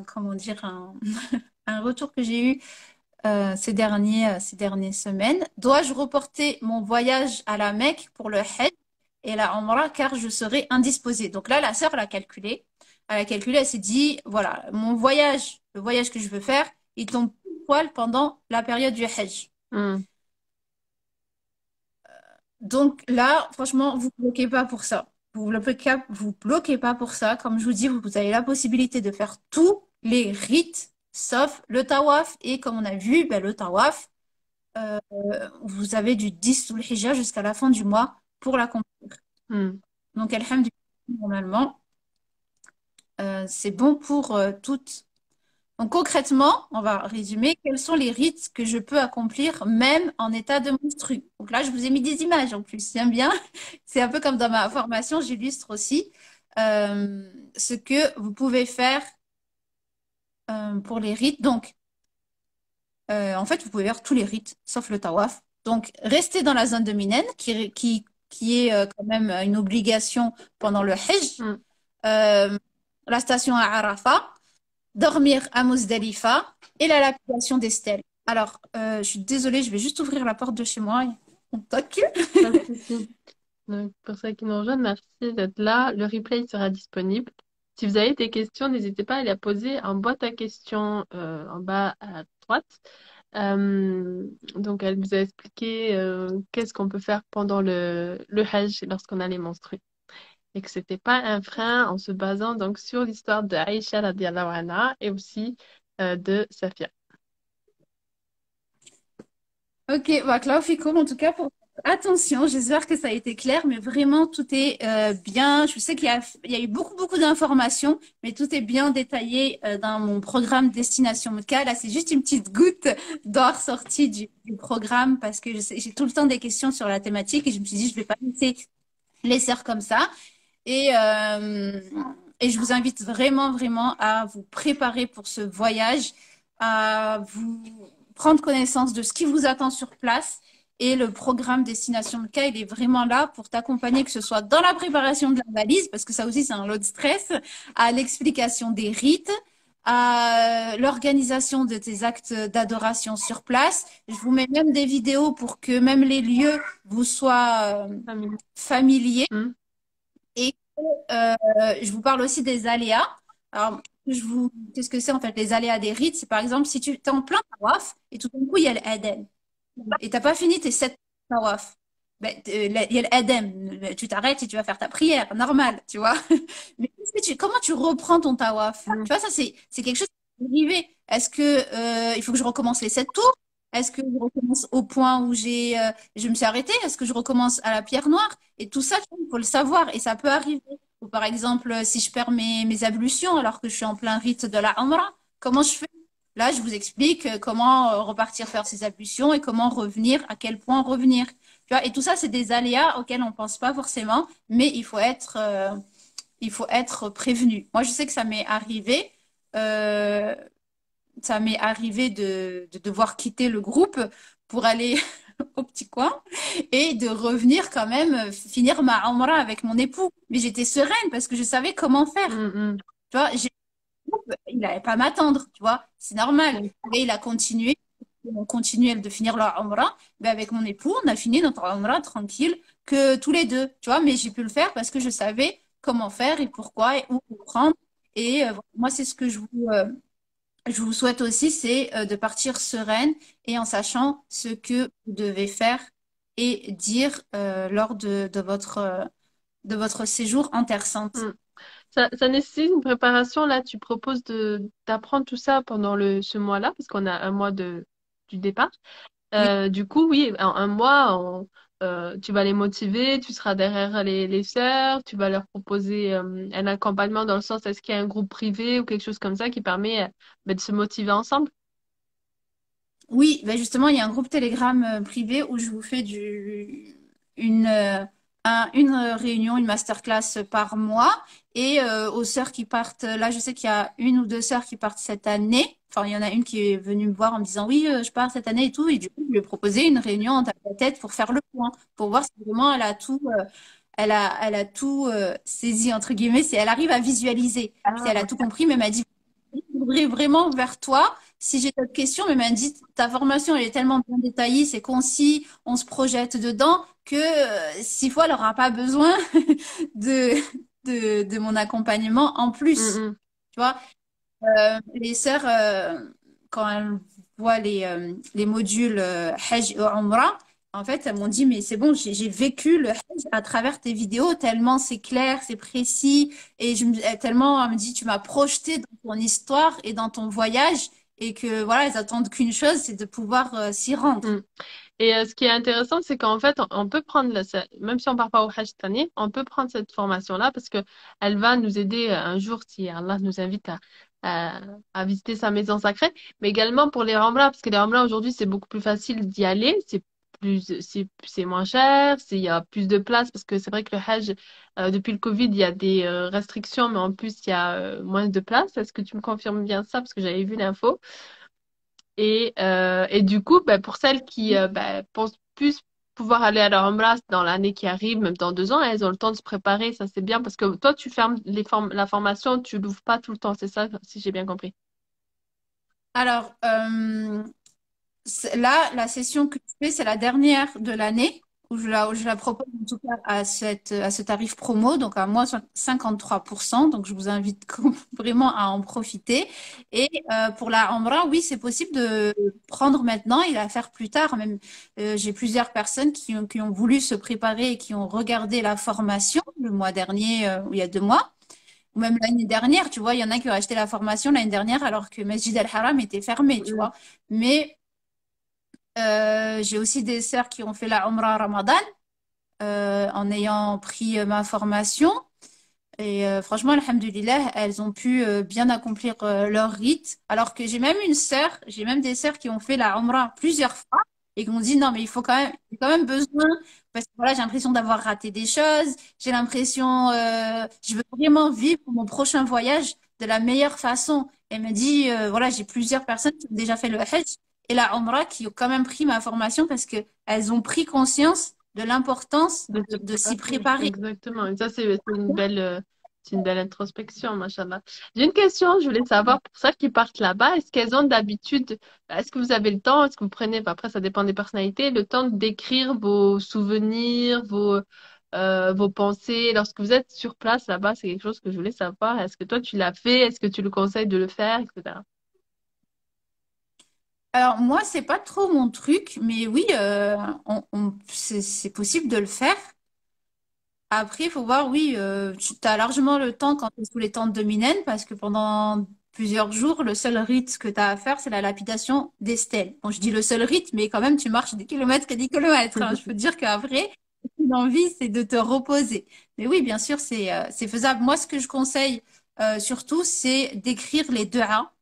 comment dire, un retour que j'ai eu ces dernières semaines. Dois-je reporter mon voyage à la Mecque pour le Hajj et la Umrah car je serai indisposée? Donc là, la sœur l'a calculé. Elle a calculé, elle s'est dit, voilà, le voyage que je veux faire, il tombe pile poil pendant la période du Hajj. Hmm. Donc là, franchement, vous bloquez pas pour ça. Vous bloquez pas pour ça. Comme je vous dis, vous avez la possibilité de faire tous les rites, sauf le tawaf. Et comme on a vu, ben, le tawaf, vous avez du 10 Dhul Hijjah jusqu'à la fin du mois pour l'accomplir. Hmm. Donc, alhamdulillah, normalement, c'est bon pour toutes. Donc concrètement, on va résumer quels sont les rites que je peux accomplir même en état de menstru. Donc là, je vous ai mis des images en plus, j'aime bien. C'est un peu comme dans ma formation, j'illustre aussi ce que vous pouvez faire pour les rites. Donc, en fait, vous pouvez faire tous les rites, sauf le tawaf. Donc, restez dans la zone de Minen, qui est quand même une obligation pendant le Hajj. Hmm. Euh, la station à Arafat, dormir à Muzdalifa et la lapidation des stèles. Alors, je suis désolée, je vais juste ouvrir la porte de chez moi. On toque. Pas de souci. Donc, pour ceux qui nous rejoignent, merci d'être là. Le replay sera disponible. Si vous avez des questions, n'hésitez pas à les poser en boîte à questions en bas à droite. Donc, elle vous a expliqué qu'est-ce qu'on peut faire pendant le Hajj lorsqu'on a les menstrues. Et que c'était pas un frein en se basant donc sur l'histoire de Aïcha radiallahu anha et aussi de Safia. Ok, bah, Claufico, en tout cas, pour attention, j'espère que ça a été clair, mais vraiment, tout est bien. Je sais il y a eu beaucoup d'informations, mais tout est bien détaillé dans mon programme Destination Mecca. Là, c'est juste une petite goutte d'or sortie du programme parce que j'ai tout le temps des questions sur la thématique et je me suis dit, je vais pas laisser les sœurs comme ça. Et, euh, et je vous invite vraiment à vous préparer pour ce voyage, à vous prendre connaissance de ce qui vous attend sur place. Et le programme Destination Mecca, il est vraiment là pour t'accompagner, que ce soit dans la préparation de la valise, parce que ça aussi, c'est un lot de stress, à l'explication des rites, à l'organisation de tes actes d'adoration sur place. Je vous mets même des vidéos pour que même les lieux vous soient Amélie. familiers. Hmm. Et je vous parle aussi des aléas. Alors, qu'est-ce que c'est en fait les aléas des rites? C'est par exemple si tu es en plein tawaf et tout d'un coup il y a l'Adem et t'as pas fini tes 7 tawaf. Ben, il y a l'Adem, tu t'arrêtes et tu vas faire ta prière, normal, tu vois. Mais comment tu reprends ton tawaf? Hmm. Tu vois, ça c'est quelque chose qui est arrivé. Est-ce que il faut que je recommence les 7 tours? Est-ce que je recommence au point où je me suis arrêtée? Est-ce que je recommence à la pierre noire? Et tout ça, il faut le savoir et ça peut arriver. Ou par exemple, si je perds mes ablutions alors que je suis en plein rite de la Umrah, comment je fais? Là, je vous explique comment repartir faire ses ablutions et comment revenir, à quel point revenir. Tu vois, et tout ça, c'est des aléas auxquels on ne pense pas forcément, mais il faut être prévenu. Moi, je sais que euh, ça m'est arrivé de devoir quitter le groupe pour aller au petit coin et de revenir quand même finir ma Umrah avec mon époux. Mais j'étais sereine parce que je savais comment faire. Hmm. Hmm. Tu vois, il n'allait pas m'attendre, tu vois, c'est normal. Oui. Et il a continué, on continuait de finir la Umrah. Ben avec mon époux, on a fini notre Umrah tranquille, que tous les deux, tu vois, mais j'ai pu le faire parce que je savais comment faire et pourquoi et où prendre. Et moi, c'est ce que je vous souhaite aussi, c'est de partir sereine et en sachant ce que vous devez faire et dire lors de votre séjour en Terre Sainte. Hmm. Ça nécessite une préparation. Là, tu proposes d'apprendre tout ça pendant ce mois-là, parce qu'on a un mois du départ. Oui, Du coup, oui, un mois, tu vas les motiver, tu seras derrière les sœurs, tu vas leur proposer un accompagnement dans le sens, est-ce qu'il y a un groupe privé ou quelque chose comme ça qui permet de se motiver ensemble? oui, ben justement, il y a un groupe Telegram privé où je vous fais une, une réunion, une masterclass par mois. Et aux sœurs qui partent, là, je sais qu'il y a une ou deux sœurs qui partent cette année. Enfin, il y en a une qui est venue me voir en me disant, oui, je pars cette année et tout. Et du coup, je lui ai proposé une réunion en tête à tête pour faire le point, pour voir si vraiment elle a tout, elle a tout saisi, entre guillemets, si elle arrive à visualiser, si Ah, elle a tout compris. Mais elle m'a dit, voudrais vraiment vers toi. Si j'ai d'autres questions, mais m'a dit, ta formation, elle est tellement bien détaillée, c'est concis, on se projette dedans, que s'il faut, elle n'aura pas besoin de, de mon accompagnement en plus. mm, Tu vois, les sœurs, quand elles voient les modules Hajj et Umrah, en fait, elles m'ont dit, mais c'est bon, j'ai vécu le Hajj à travers tes vidéos, tellement c'est clair, c'est précis, et tellement, elle me dit, tu m'as projeté dans ton histoire et dans ton voyage, et que voilà, elles attendent qu'une chose, c'est de pouvoir s'y rendre. mm. Et ce qui est intéressant, c'est qu'en fait, on peut prendre, même si on part pas au Hajj cette année, on peut prendre cette formation-là parce que elle va nous aider un jour si Allah nous invite à, à visiter sa maison sacrée, mais également pour les Ramlas, parce que les Ramlas aujourd'hui, c'est beaucoup plus facile d'y aller, c'est moins cher, il y a plus de place parce que c'est vrai que le Hajj, depuis le Covid, il y a des restrictions, mais en plus, il y a moins de place. Est-ce que tu me confirmes bien ça? Parce que j'avais vu l'info. Et du coup, bah, pour celles qui pensent plus pouvoir aller à leur embrasse dans l'année qui arrive, même dans 2 ans, elles ont le temps de se préparer, ça c'est bien parce que toi, tu fermes la formation, tu l'ouvres pas tout le temps, c'est ça, si j'ai bien compris. Alors, là, la session que je fais, c'est la dernière de l'année où je la propose en tout cas à ce tarif promo, donc à moins 53%. Donc, je vous invite vraiment à en profiter. Et pour la Amra, oui, c'est possible de prendre maintenant et la faire plus tard. Même, j'ai plusieurs personnes qui ont voulu se préparer et qui ont regardé la formation le mois dernier, ou il y a 2 mois. Ou même l'année dernière, tu vois, il y en a qui ont acheté la formation l'année dernière alors que Masjid al-Haram était fermé, tu Mm. vois. Mais j'ai aussi des sœurs qui ont fait la Umrah Ramadan en ayant pris ma formation. Et franchement, alhamdoulilah, elles ont pu bien accomplir leur rite. Alors que j'ai même des sœurs qui ont fait la Umrah plusieurs fois et qui m'ont dit non, mais j'ai quand même besoin parce que voilà, j'ai l'impression d'avoir raté des choses. J'ai l'impression, je veux vraiment vivre mon prochain voyage de la meilleure façon. Elle me dit, voilà, j'ai plusieurs personnes qui ont déjà fait le Hajj et la Umrah qui ont quand même pris ma formation parce que elles ont pris conscience de l'importance De se de s'y préparer, préparer. exactement. Et ça, c'est une belle introspection, machallah. J'ai une question, je voulais savoir, pour celles qui partent là-bas, est-ce qu'elles ont d'habitude, est-ce que vous avez le temps, est-ce que vous prenez, bah, après ça dépend des personnalités, le temps d'écrire vos souvenirs, vos pensées, lorsque vous êtes sur place là-bas, c'est quelque chose que je voulais savoir. Est-ce que toi tu l'as fait? Est-ce que tu le conseilles de le faire, etc. Alors moi, c'est pas trop mon truc, mais oui, c'est possible de le faire. Après, il faut voir, oui, tu as largement le temps quand tu es sous les tentes de Minen, parce que pendant plusieurs jours, le seul rite que tu as à faire, c'est la lapidation des stèles. Bon, je dis le seul rite, mais quand même, tu marches des kilomètres et des kilomètres, hein. Je peux te dire qu'après, l'envie, c'est de te reposer. Mais oui, bien sûr, c'est faisable. Moi, ce que je conseille surtout, c'est d'écrire les du'a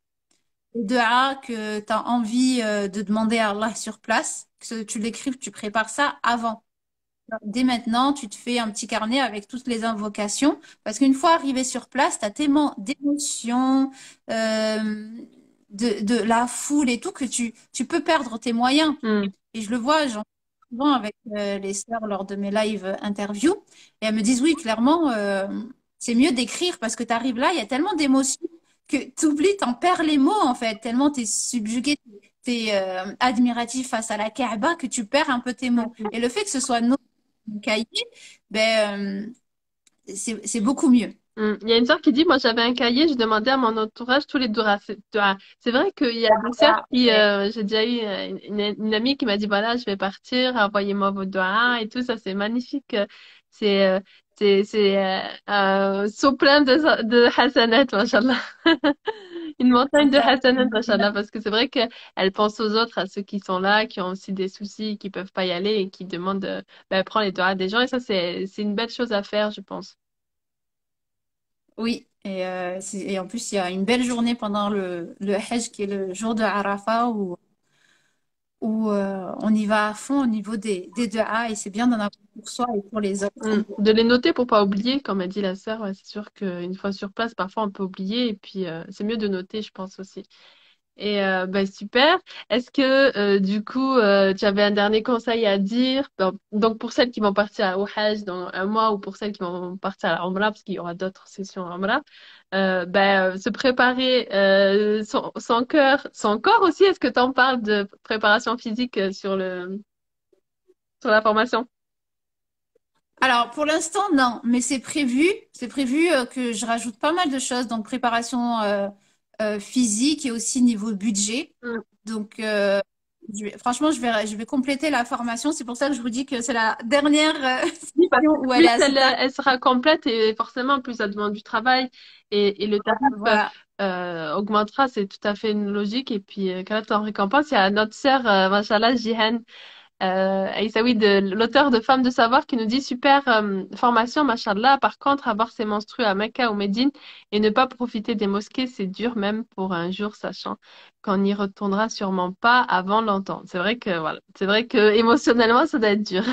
que tu as envie de demander à Allah sur place, que tu l'écrives, tu prépares ça avant. Dès maintenant, tu te fais un petit carnet avec toutes les invocations, parce qu'une fois arrivé sur place, tu as tellement d'émotions, euh, de la foule et tout, que tu peux perdre tes moyens. Hmm. Et je le vois, j'en parle souvent avec les sœurs lors de mes live interviews, et elles me disent, oui, clairement, c'est mieux d'écrire, parce que tu arrives là, il y a tellement d'émotions que tu oublies, t'en perds les mots, en fait, tellement tu es subjugué, tu es admiratif face à la Kaaba que tu perds un peu tes mots. Et le fait que ce soit cahier, ben, c'est beaucoup mieux. Il y a une sœur qui dit, moi j'avais un cahier, je demandais à mon entourage tous les doigts. C'est vrai qu'il y a des sœurs qui, j'ai déjà eu une amie qui m'a dit, voilà, je vais partir, envoyez-moi vos doigts et tout, ça c'est magnifique. C'est c'est saut plein de hasanat, machallah. Une montagne C'est de ça. hasanat, machallah, parce que c'est vrai qu'elle pense aux autres, à ceux qui sont là, qui ont aussi des soucis, qui peuvent pas y aller et qui demandent, ben, prendre les doigts des gens. Et ça, c'est une belle chose à faire, je pense. Oui, et en plus, il y a une belle journée pendant le Hajj qui est le jour de Arafat où on y va à fond au niveau des du'as et c'est bien d'en avoir pour soi et pour les autres. De les noter pour pas oublier, comme a dit la sœur, ouais, c'est sûr qu'une fois sur place, parfois on peut oublier, et puis c'est mieux de noter, je pense aussi. Et bah, super. Est-ce que du coup, tu avais un dernier conseil à dire? Donc pour celles qui vont partir au Hajj dans un mois ou pour celles qui vont partir à la Umrah, parce qu'il y aura d'autres sessions à Umrah, se préparer son corps aussi. Est-ce que tu en parles de préparation physique sur la formation? Alors, pour l'instant, non, mais c'est prévu. C'est prévu que je rajoute pas mal de choses, donc préparation physique et aussi niveau budget. Mm. Donc, franchement, je vais compléter la formation. C'est pour ça que je vous dis que c'est la dernière Oui, parce session que où elle plus est assez tard. elle sera complète et forcément plus ça demande du travail et le tarif Voilà. augmentera, c'est tout à fait une logique. Et puis, quand en récompense, il y a notre sœur, Machallah, Jihan, Aïssaoui, l'auteur de Femmes de Savoir, qui nous dit super formation, Machallah. Par contre, avoir ses menstrues à Mecca ou Médine et ne pas profiter des mosquées, c'est dur même pour un jour, sachant qu'on n'y retournera sûrement pas avant longtemps. C'est vrai que, voilà, c'est vrai que émotionnellement, ça doit être dur.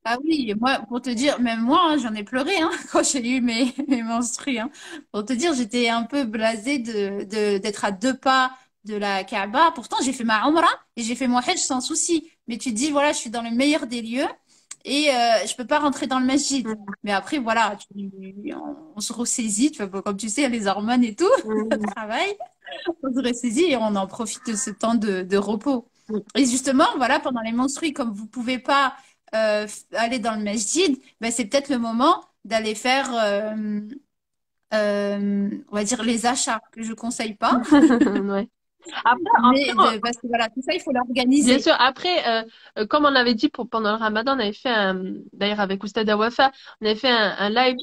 Ah oui, moi, pour te dire, même moi, hein, j'en ai pleuré hein, quand j'ai eu mes menstrues. Hein. Pour te dire, j'étais un peu blasée d'être à 2 pas de la Kaaba. Pourtant, j'ai fait ma Umrah et j'ai fait mon Hajj sans souci. Mais tu te dis, voilà, je suis dans le meilleur des lieux et je peux pas rentrer dans le masjid. Mais après, voilà, on se ressaisit. Tu vois, comme tu sais, il y a les hormones et tout, ça Mm. travaille. On se ressaisit et on en profite de ce temps de repos. Mm. Et justement, voilà, pendant les menstrues, comme vous pouvez pas aller dans le masjid, ben, c'est peut-être le moment d'aller faire, on va dire, les achats que je conseille pas. Ouais. Après, Mais parce que voilà, tout ça, il faut bien l'organiser. sûr, après, comme on avait dit pendant le Ramadan, on avait fait d'ailleurs avec Oustada Wafa, on avait fait un live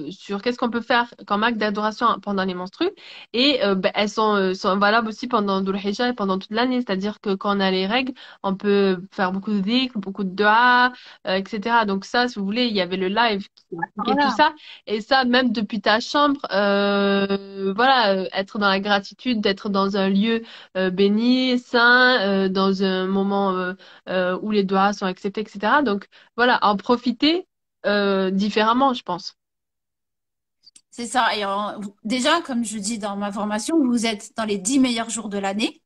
sur qu'est-ce qu'on peut faire comme acte d'adoration pendant les menstrues. Et ben, elles sont valables aussi pendant Dhul Hijjah et pendant toute l'année. C'est-à-dire que quand on a les règles, on peut faire beaucoup de dhikr, beaucoup de dua, etc. Donc ça, si vous voulez, il y avait le live qui expliquait tout Voilà. ça. Et ça, même depuis ta chambre, voilà, être dans la gratitude d'être dans un lieu béni, saint, dans un moment où les doigts sont acceptés, etc. Donc voilà, en profiter différemment, je pense. C'est ça. Et déjà, comme je dis dans ma formation, vous êtes dans les 10 meilleurs jours de l'année,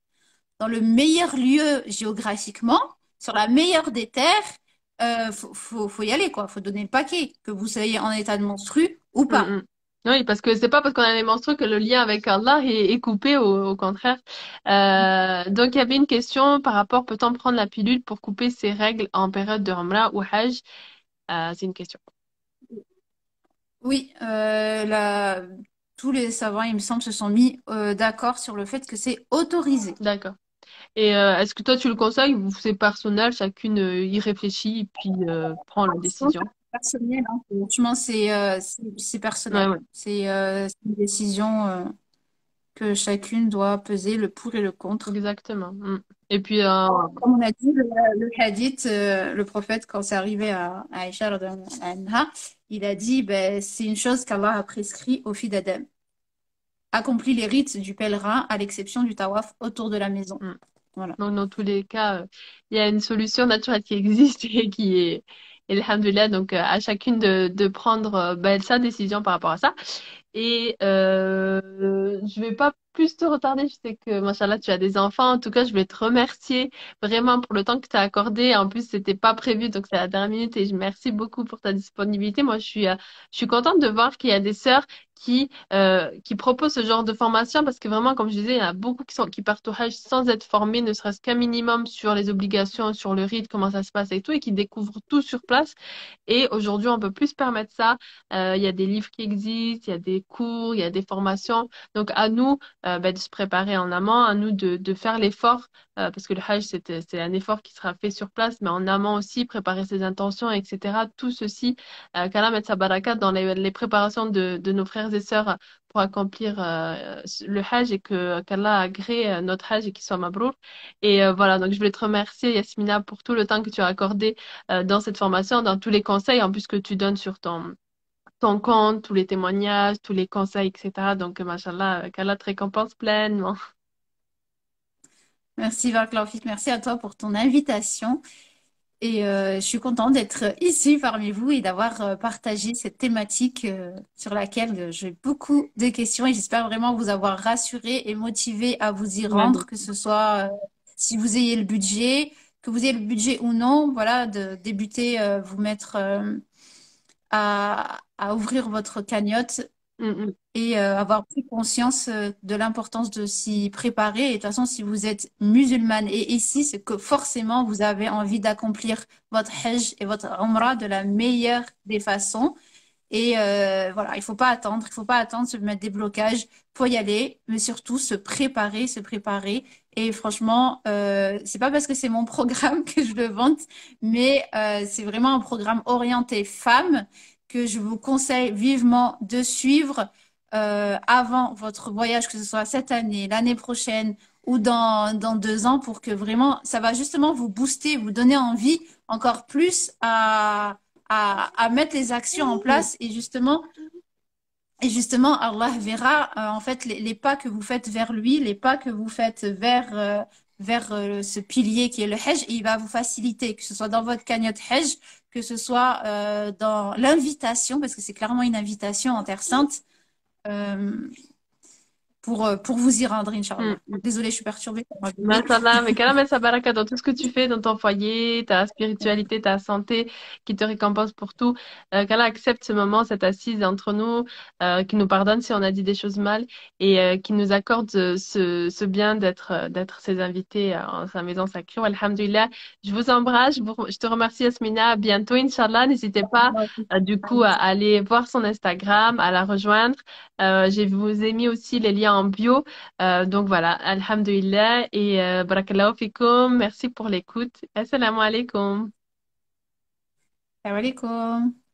dans le meilleur lieu géographiquement, sur la meilleure des terres. Faut y aller, quoi. Faut donner le paquet, que vous soyez en état de menstru ou Mm, pas. mm. Oui, parce que c'est pas parce qu'on a les menstrues que le lien avec Allah est coupé, au contraire. Donc il y avait une question par rapport, peut-on prendre la pilule pour couper ses règles en période de Umrah ou Hajj? C'est une question. Oui, tous les savants, il me semble, se sont mis d'accord sur le fait que c'est autorisé. D'accord. Et est-ce que toi tu le conseilles ou c'est personnel, chacune y réfléchit et puis prend la Sinon, décision? c'est personnel, hein. Franchement, c'est Ouais, personnel. ouais, C'est une décision que chacune doit peser le pour et le contre. exactement. Mm. Et puis, Comme on a dit, le hadith, le prophète, quand c'est arrivé à Aïcha, radhiyallahu anha, il a dit, ben, c'est une chose qu'Allah a prescrit aux filles d'Adam. Accomplit les rites du pèlerin, à l'exception du tawaf autour de la maison. mm. Voilà. Donc, dans tous les cas, il y a une solution naturelle qui existe et qui est, alhamdoulilah, donc à chacune de prendre ben, sa décision par rapport à ça. Et je vais pas plus te retarder. Je sais que, machallah, tu as des enfants. En tout cas, je vais te remercier vraiment pour le temps que tu as accordé. En plus, c'était pas prévu, donc c'est à la dernière minute. Et je merci beaucoup pour ta disponibilité. Moi, je suis contente de voir qu'il y a des sœurs qui proposent ce genre de formation parce que vraiment, comme je disais, il y en a beaucoup qui partent au Hajj sans être formés, ne serait-ce qu'un minimum sur les obligations, sur le rite, comment ça se passe et tout, et qui découvrent tout sur place. Et aujourd'hui, on peut plus se permettre ça. Il y a des livres qui existent, il y a des cours, il y a des formations. Donc, à nous ben, de se préparer en amont, à nous de faire l'effort parce que le Hajj, c'est un effort qui sera fait sur place, mais en amont aussi, préparer ses intentions, etc. Tout ceci, qu'Allah mette sa baraka dans les préparations de nos frères et sœurs pour accomplir le Hajj et que qu'Allah agrée notre Hajj et qu'il soit mabrour. Et voilà, donc je voulais te remercier, Yasmina, pour tout le temps que tu as accordé dans cette formation, dans tous les conseils, en plus que tu donnes sur ton compte, tous les témoignages, tous les conseils, etc. Donc, machallah, qu'Allah te récompense pleinement. Merci, Barakallahu fik. Merci à toi pour ton invitation. Et je suis contente d'être ici parmi vous et d'avoir partagé cette thématique sur laquelle j'ai beaucoup de questions et j'espère vraiment vous avoir rassuré et motivé à vous y rendre, que ce soit si vous ayez le budget, que vous ayez le budget ou non, voilà, de débuter, vous mettre à ouvrir votre cagnotte Mm, et avoir pris conscience de l'importance de s'y préparer. Et de toute façon, si vous êtes musulmane et ici, c'est que forcément, vous avez envie d'accomplir votre Hajj et votre Umrah de la meilleure des façons. Et voilà, il faut pas attendre, se mettre des blocages, faut y aller, mais surtout se préparer, se préparer. Et franchement, c'est pas parce que c'est mon programme que je le vante, mais c'est vraiment un programme orienté femmes que je vous conseille vivement de suivre avant votre voyage, que ce soit cette année, l'année prochaine ou dans 2 ans, pour que vraiment, ça va justement vous booster, vous donner envie encore plus à mettre les actions en mm. place et justement Allah verra en fait les pas que vous faites vers lui, les pas que vous faites vers ce pilier qui est le Hajj, et il va vous faciliter, que ce soit dans votre cagnotte Hajj, que ce soit dans l'invitation, parce que c'est clairement une invitation en Terre Sainte, euh, pour vous y rendre, Mm, Inch'Allah. mm. Désolée, je suis perturbée par le bruit. Mashallah, mais qu'Allah mette sa baraka dans tout ce que tu fais, dans ton foyer, ta spiritualité, ta santé, qui te récompense pour tout. Qu'Allah accepte ce moment, cette assise entre nous, qui nous pardonne si on a dit des choses mal et qui nous accorde ce bien d'être ses invités en sa maison sacrée. Alhamdulillah. Je vous embrasse, je te remercie Yasmina. À bientôt, Inch'Allah. N'hésitez pas du coup à aller voir son Instagram, à la rejoindre. Je vous ai mis aussi les liens en bio. Donc voilà, alhamdulillah et barakallahu fikum. Merci pour l'écoute. Assalamu alaikum. Salam alaikum.